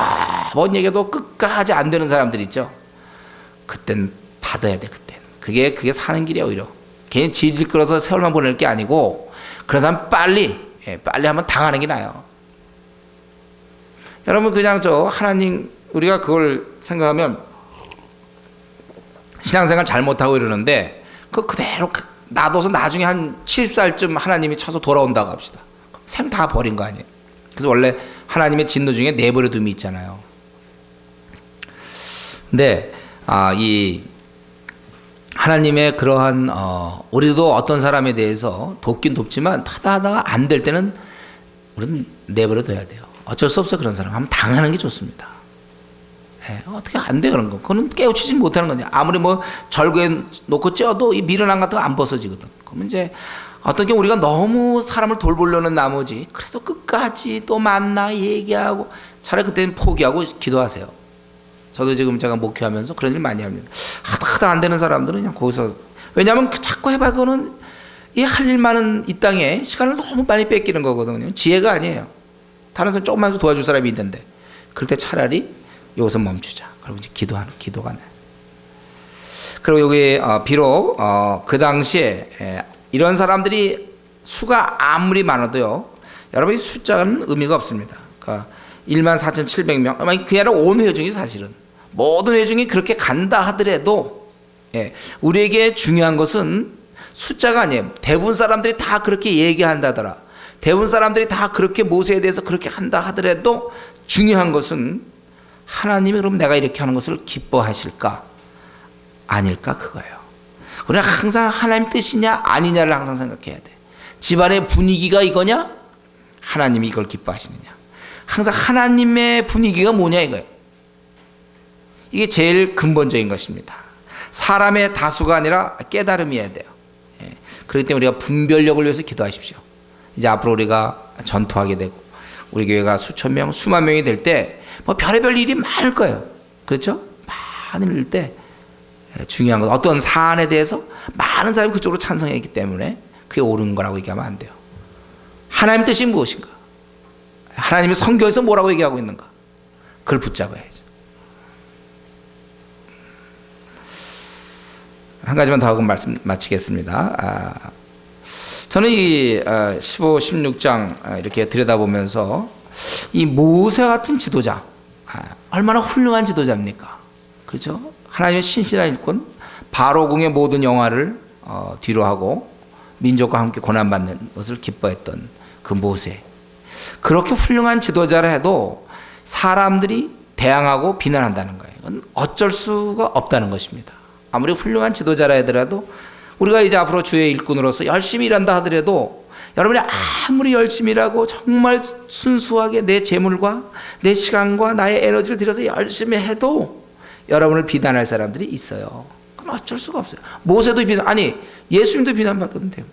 번 얘기해도 끝까지 안 되는 사람들 있죠. 그땐 받아야 돼. 그땐 그게 사는 길이에요. 오히려 괜히 질질 끌어서 세월만 보낼 게 아니고 그런 사람 빨리 한번 당하는 게 나아요. 여러분 그냥 하나님 우리가 그걸 생각하면 신앙생활 잘못하고 이러는데 그대로 놔둬서 나중에 한 70살쯤 하나님이 쳐서 돌아온다고 합시다. 생 다 버린 거 아니에요. 그래서 원래 하나님의 진노 중에 내버려 둠이 있잖아요. 근데 이 하나님의 그러한 우리도 어떤 사람에 대해서 돕긴 돕지만 하다가 안 될 때는 우리는 내버려둬야 돼요. 어쩔 수 없어. 그런 사람 한번 당하는 게 좋습니다. 어떻게 안 돼 그런 거. 그거는 깨우치지 못하는 거냐. 아무리 뭐 절구에 놓고 쪄도 이 미련한 같은 거 안 벗어지거든. 그러면 이제 어떤 게 우리가 너무 사람을 돌보려는 나머지 그래도 끝까지 또 만나 얘기하고 차라리 그때는 포기하고 기도하세요. 저도 지금 제가 목회하면서 그런 일 많이 합니다. 하다 안 되는 사람들은 그냥 거기서, 왜냐하면 자꾸 해봐 그거는 이 할 일 많은 이 땅에 시간을 너무 많이 뺏기는 거거든요. 지혜가 아니에요. 다른 사람 조금만 도와줄 사람이 있는데 그럴 때 차라리 여기서 멈추자. 그리고 이제 기도가 나요. 그리고 여기 비록 그 당시에 이런 사람들이 수가 아무리 많아도요, 여러분 이 숫자는 의미가 없습니다. 그러니까 14,700명, 그 아니라 온 회중이 사실은 모든 회중이 그렇게 간다 하더라도 우리에게 중요한 것은 숫자가 아니에요. 대부분 사람들이 다 그렇게 얘기한다더라, 대부분 사람들이 다 그렇게 모세에 대해서 그렇게 한다 하더라도 중요한 것은 하나님이 그럼 내가 이렇게 하는 것을 기뻐하실까 아닐까, 그거예요. 우리는 항상 하나님 뜻이냐 아니냐를 항상 생각해야 돼. 집안의 분위기가 이거냐, 하나님이 이걸 기뻐하시느냐. 항상 하나님의 분위기가 뭐냐 이거예요. 이게 제일 근본적인 것입니다. 사람의 다수가 아니라 깨달음이어야 돼요. 그렇기 때문에 우리가 분별력을 위해서 기도하십시오. 이제 앞으로 우리가 전투하게 되고 우리 교회가 수천 명, 수만 명이 될 때 뭐 별의별 일이 많을 거예요. 그렇죠? 많은 일 때 중요한 건 어떤 사안에 대해서 많은 사람이 그쪽으로 찬성했기 때문에 그게 옳은 거라고 얘기하면 안 돼요. 하나님 뜻이 무엇인가? 하나님이 성경에서 뭐라고 얘기하고 있는가? 그걸 붙잡아야죠. 한 가지만 더 하고 말씀 마치겠습니다. 저는 이 15, 16장 이렇게 들여다보면서 이 모세 같은 지도자, 얼마나 훌륭한 지도자입니까? 그렇죠? 하나님의 신실한 일꾼, 바로궁의 모든 영화를 뒤로 하고 민족과 함께 고난받는 것을 기뻐했던 그 모세. 그렇게 훌륭한 지도자라 해도 사람들이 대항하고 비난한다는 거예요. 이건 어쩔 수가 없다는 것입니다. 아무리 훌륭한 지도자라 하더라도 우리가 이제 앞으로 주의 일꾼으로서 열심히 일한다 하더라도 여러분이 아무리 열심히 일하고 정말 순수하게 내 재물과 내 시간과 나의 에너지를 들여서 열심히 해도 여러분을 비난할 사람들이 있어요. 그건 어쩔 수가 없어요. 모세도 예수님도 비난받던데요.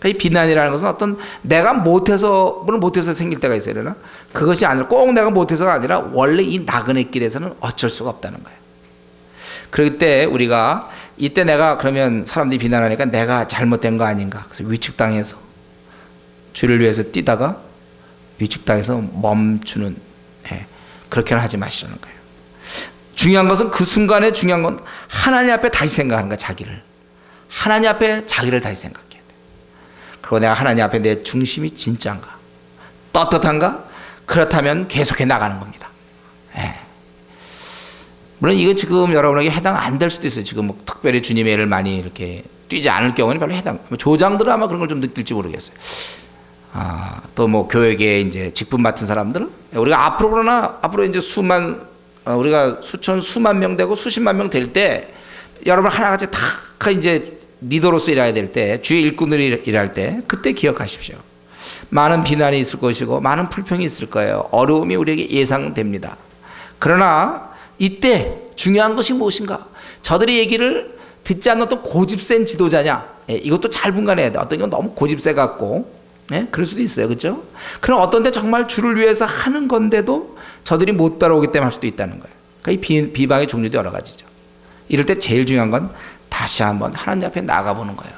이 비난이라는 것은 어떤 내가 못해서 생길 때가 있어야 되나? 그것이 아니라 꼭 내가 못해서가 아니라 원래 이 나그네 길에서는 어쩔 수가 없다는 거예요. 그럴 때 우리가 이때 내가 그러면 사람들이 비난하니까 내가 잘못된 거 아닌가? 그래서 위축당해서 주를 위해서 뛰다가 위축당해서 멈추는, 그렇게는 하지 마시라는 거예요. 중요한 것은 그 순간에 중요한 건 하나님 앞에 다시 생각하는 거야. 자기를 하나님 앞에 자기를 다시 생각해야 돼. 그리고 내가 하나님 앞에 내 중심이 진짜인가, 떳떳한가? 그렇다면 계속해 나가는 겁니다. 물론 이거 지금 여러분에게 해당 안 될 수도 있어요. 지금 뭐 특별히 주님의 일을 많이 이렇게 뛰지 않을 경우는 별로 조장들은 아마 그런 걸 좀 느낄지 모르겠어요. 또 뭐 교육에 이제 직분 맡은 사람들은 우리가 앞으로 이제 우리가 수만 명 되고 수십만 명 될 때 여러분 하나같이 다 이제 리더로서 일해야 될 때, 주의 일꾼으로 일할 때 그때 기억하십시오. 많은 비난이 있을 것이고 많은 불평이 있을 거예요. 어려움이 우리에게 예상됩니다. 그러나 이때 중요한 것이 무엇인가? 저들의 얘기를 듣지 않는 어떤 고집센 지도자냐? 이것도 잘 분간해야 돼. 어떤 건 너무 고집세 같고, 그럴 수도 있어요, 그렇죠? 그럼 어떤 데 정말 주를 위해서 하는 건데도 저들이 못 따라오기 때문에 할 수도 있다는 거예요. 그러니까 이 비방의 종류도 여러 가지죠. 이럴 때 제일 중요한 건 다시 한번 하나님 앞에 나가보는 거예요.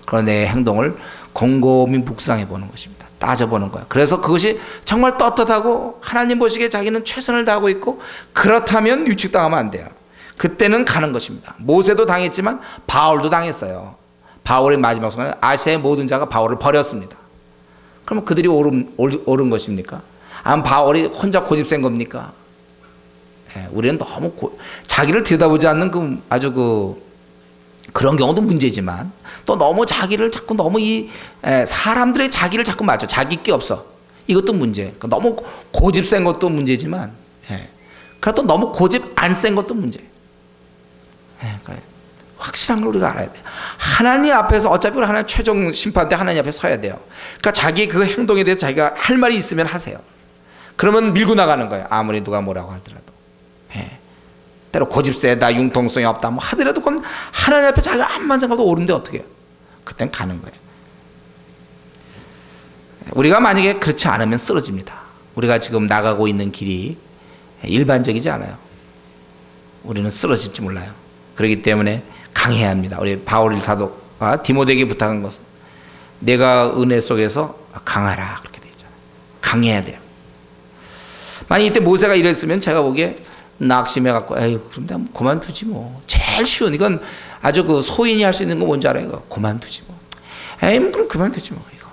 그런 내 행동을 곰곰이 묵상해 보는 것입니다. 따져보는 거야. 그래서 그것이 정말 떳떳하고 하나님 보시기에 자기는 최선을 다하고 있고 그렇다면 위축당하면 안 돼요. 그때는 가는 것입니다. 모세도 당했지만 바울도 당했어요. 바울의 마지막 순간에 아시아의 모든 자가 바울을 버렸습니다. 그러면 그들이 옳은 것입니까? 아니면 바울이 혼자 고집센 겁니까? 우리는 너무 자기를 들여다보지 않는 그런 경우도 문제지만 또 너무 자기를 자꾸 너무 사람들의 자기를 자꾸 맞춰. 자기 게 없어. 이것도 문제. 너무 고집센 것도 문제지만 그래도 너무 고집 안 센 것도 문제예요. 그러니까 확실한 걸 우리가 알아야 돼요. 하나님 앞에서 어차피 우리 하나님 최종 심판 때 하나님 앞에 서야 돼요. 그러니까 자기 그 행동에 대해서 자기가 할 말이 있으면 하세요. 그러면 밀고 나가는 거예요. 아무리 누가 뭐라고 하더라도. 때로 고집 세다, 융통성이 없다 뭐 하더라도 그건 하나님 앞에 자기가 암만 생각도 옳은데 어떻게 해요? 그땐 가는 거예요. 우리가 만약에 그렇지 않으면 쓰러집니다. 우리가 지금 나가고 있는 길이 일반적이지 않아요. 우리는 쓰러질지 몰라요. 그렇기 때문에 강해야 합니다. 우리 바울 사도가 디모데에게 부탁한 것은 내가 은혜 속에서 강하라 그렇게 되어 있잖아요. 강해야 돼요. 만약 이때 모세가 이랬으면 제가 보기에 낙심해갖고 에이 그럼 내가 그만두지 뭐. 제일 쉬운 이건 아주 그 소인이 할 수 있는 거 뭔지 알아요? 그만두지 뭐. 에이 그럼 그만두지 뭐 이거.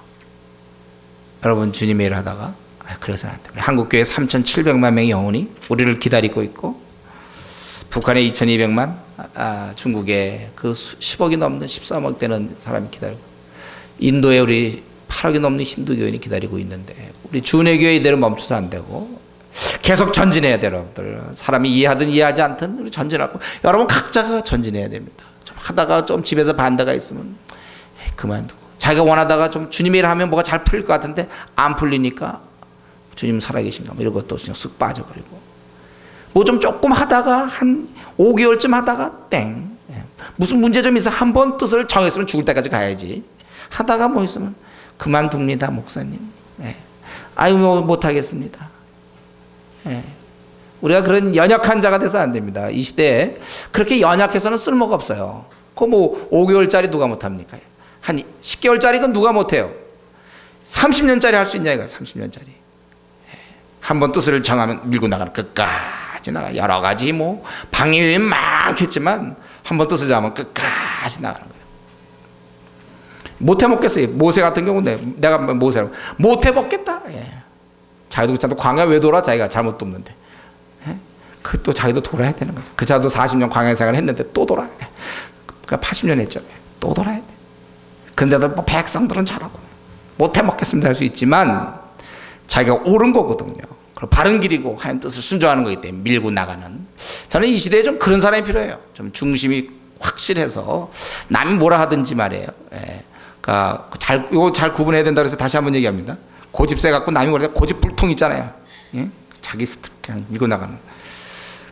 여러분 주님의 일 하다가 그래서는 안 돼. 한국교회 3,700만 명의 영혼이 우리를 기다리고 있고 북한에 2,200만 중국에 그 10억이 넘는 13억 되는 사람이 기다리고 인도에 우리 8억이 넘는 힌두교인이 기다리고 있는데 우리 준회교회 이대로 멈춰서 안 되고 계속 전진해야 돼요. 여러분들 사람이 이해하든 이해하지 않든 우리 전진하고 여러분 각자가 전진해야 됩니다. 좀 하다가 좀 집에서 반대가 있으면 그만두고 자기가 원하다가 좀 주님의 일 하면 뭐가 잘 풀릴 것 같은데 안 풀리니까 주님 살아계신가 뭐 이런 것도 그냥 쓱 빠져버리고 뭐 좀 조금 하다가 한 5개월쯤 하다가 땡 무슨 문제 좀 있어 한 번 뜻을 정했으면 죽을 때까지 가야지 하다가 뭐 있으면 그만둡니다 목사님. 아유 뭐 못하겠습니다. 우리가 그런 연약한 자가 돼서 안 됩니다. 이 시대에 그렇게 연약해서는 쓸모가 없어요. 그 뭐 5개월짜리 누가 못합니까? 한 10개월짜리 건 누가 못해요? 30년짜리 할 수 있냐 이거 30년짜리. 한 번 뜻을 정하면 밀고 나가는 끝까지 나가. 여러 가지 뭐 방해이 많겠지만 한 번 뜻을 정하면 끝까지 나가는 거예요. 못 해먹겠어요. 모세 같은 경우는 내가 모세라고 못 해먹겠다. 자기도 그렇잖아. 광야 왜 돌아? 자기가 잘못 돕는데. 그 또 자기도 돌아야 되는 거죠. 그 자도 40년 광야 생활을 했는데 또 돌아. 그러니까 80년 했죠. 또 돌아야 돼. 그런데도 뭐 백성들은 잘하고 못 해먹겠습니다 할 수 있지만 자기가 옳은 거거든요. 그리고 바른 길이고 하나님 뜻을 순종하는 거기 때문에 밀고 나가는. 저는 이 시대에 좀 그런 사람이 필요해요. 좀 중심이 확실해서 남이 뭐라 하든지 말이에요. 그러니까 이거 잘 구분해야 된다 그래서 다시 한번 얘기합니다. 고집 세 갖고 남이 뭐라 고집 불통 있잖아요. 자기 스타일 그냥 밀고 나가는.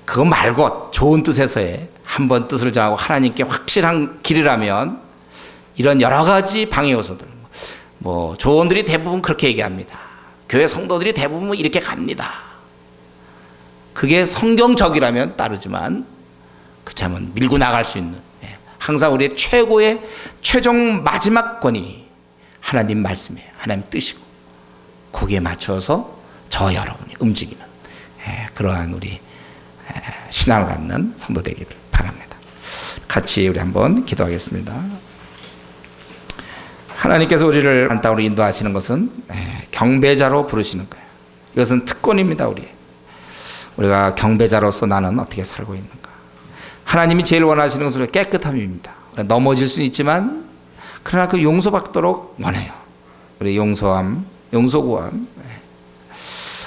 그거 말고 좋은 뜻에서의 한번 뜻을 정하고 하나님께 확실한 길이라면 이런 여러 가지 방해 요소들. 뭐 조언들이 대부분 그렇게 얘기합니다. 교회 성도들이 대부분 이렇게 갑니다. 그게 성경적이라면 따르지만 그렇지 않으면 밀고 나갈 수 있는 항상 우리의 최고의 최종 마지막 권위 하나님 말씀이에요. 하나님 뜻이고 거기에 맞춰서 저 여러분이 움직이는 그러한 우리 신앙을 갖는 성도 되기를 바랍니다. 같이 우리 한번 기도하겠습니다. 하나님께서 우리를 한 땅으로 인도하시는 것은 경배자로 부르시는 거예요. 이것은 특권입니다. 우리가 경배자로서 나는 어떻게 살고 있는가. 하나님이 제일 원하시는 것은 깨끗함입니다. 넘어질 수는 있지만 그러나 그 용서받도록 원해요. 우리 용서함, 용서구함.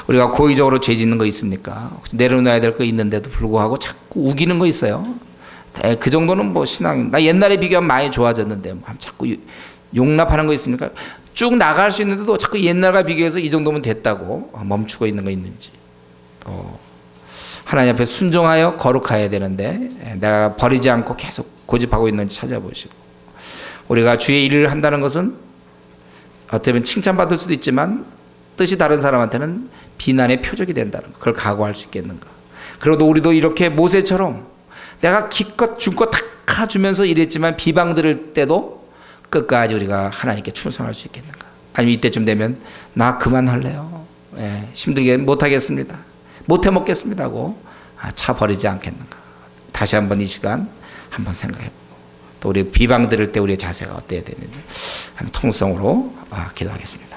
우리가 고의적으로 죄 짓는 거 있습니까? 내려놔야 될 거 있는데도 불구하고 자꾸 우기는 거 있어요. 그 정도는 뭐 신앙. 나 옛날에 비교하면 많이 좋아졌는데 뭐 자꾸 용납하는 거 있습니까? 쭉 나갈 수 있는데도 자꾸 옛날과 비교해서 이 정도면 됐다고 멈추고 있는 거 있는지. 하나님 앞에 순종하여 거룩해야 되는데 내가 버리지 않고 계속 고집하고 있는지 찾아보시고. 우리가 주의 일을 한다는 것은 어떻게 보면 칭찬받을 수도 있지만 뜻이 다른 사람한테는 비난의 표적이 된다는 거. 그걸 각오할 수 있겠는가. 그래도 우리도 이렇게 모세처럼 내가 기껏 준 거 다 주면서 일했지만 비방 들을 때도 끝까지 우리가 하나님께 충성할 수 있겠는가. 아니면 이때쯤 되면 나 그만할래요. 힘들게 못하겠습니다. 못해 먹겠습니다 하고 차 버리지 않겠는가. 다시 한번 이 시간 한번 생각해보고 또 우리 비방 들을 때 우리의 자세가 어때야 되는지 한번 통성으로 기도하겠습니다.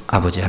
아버지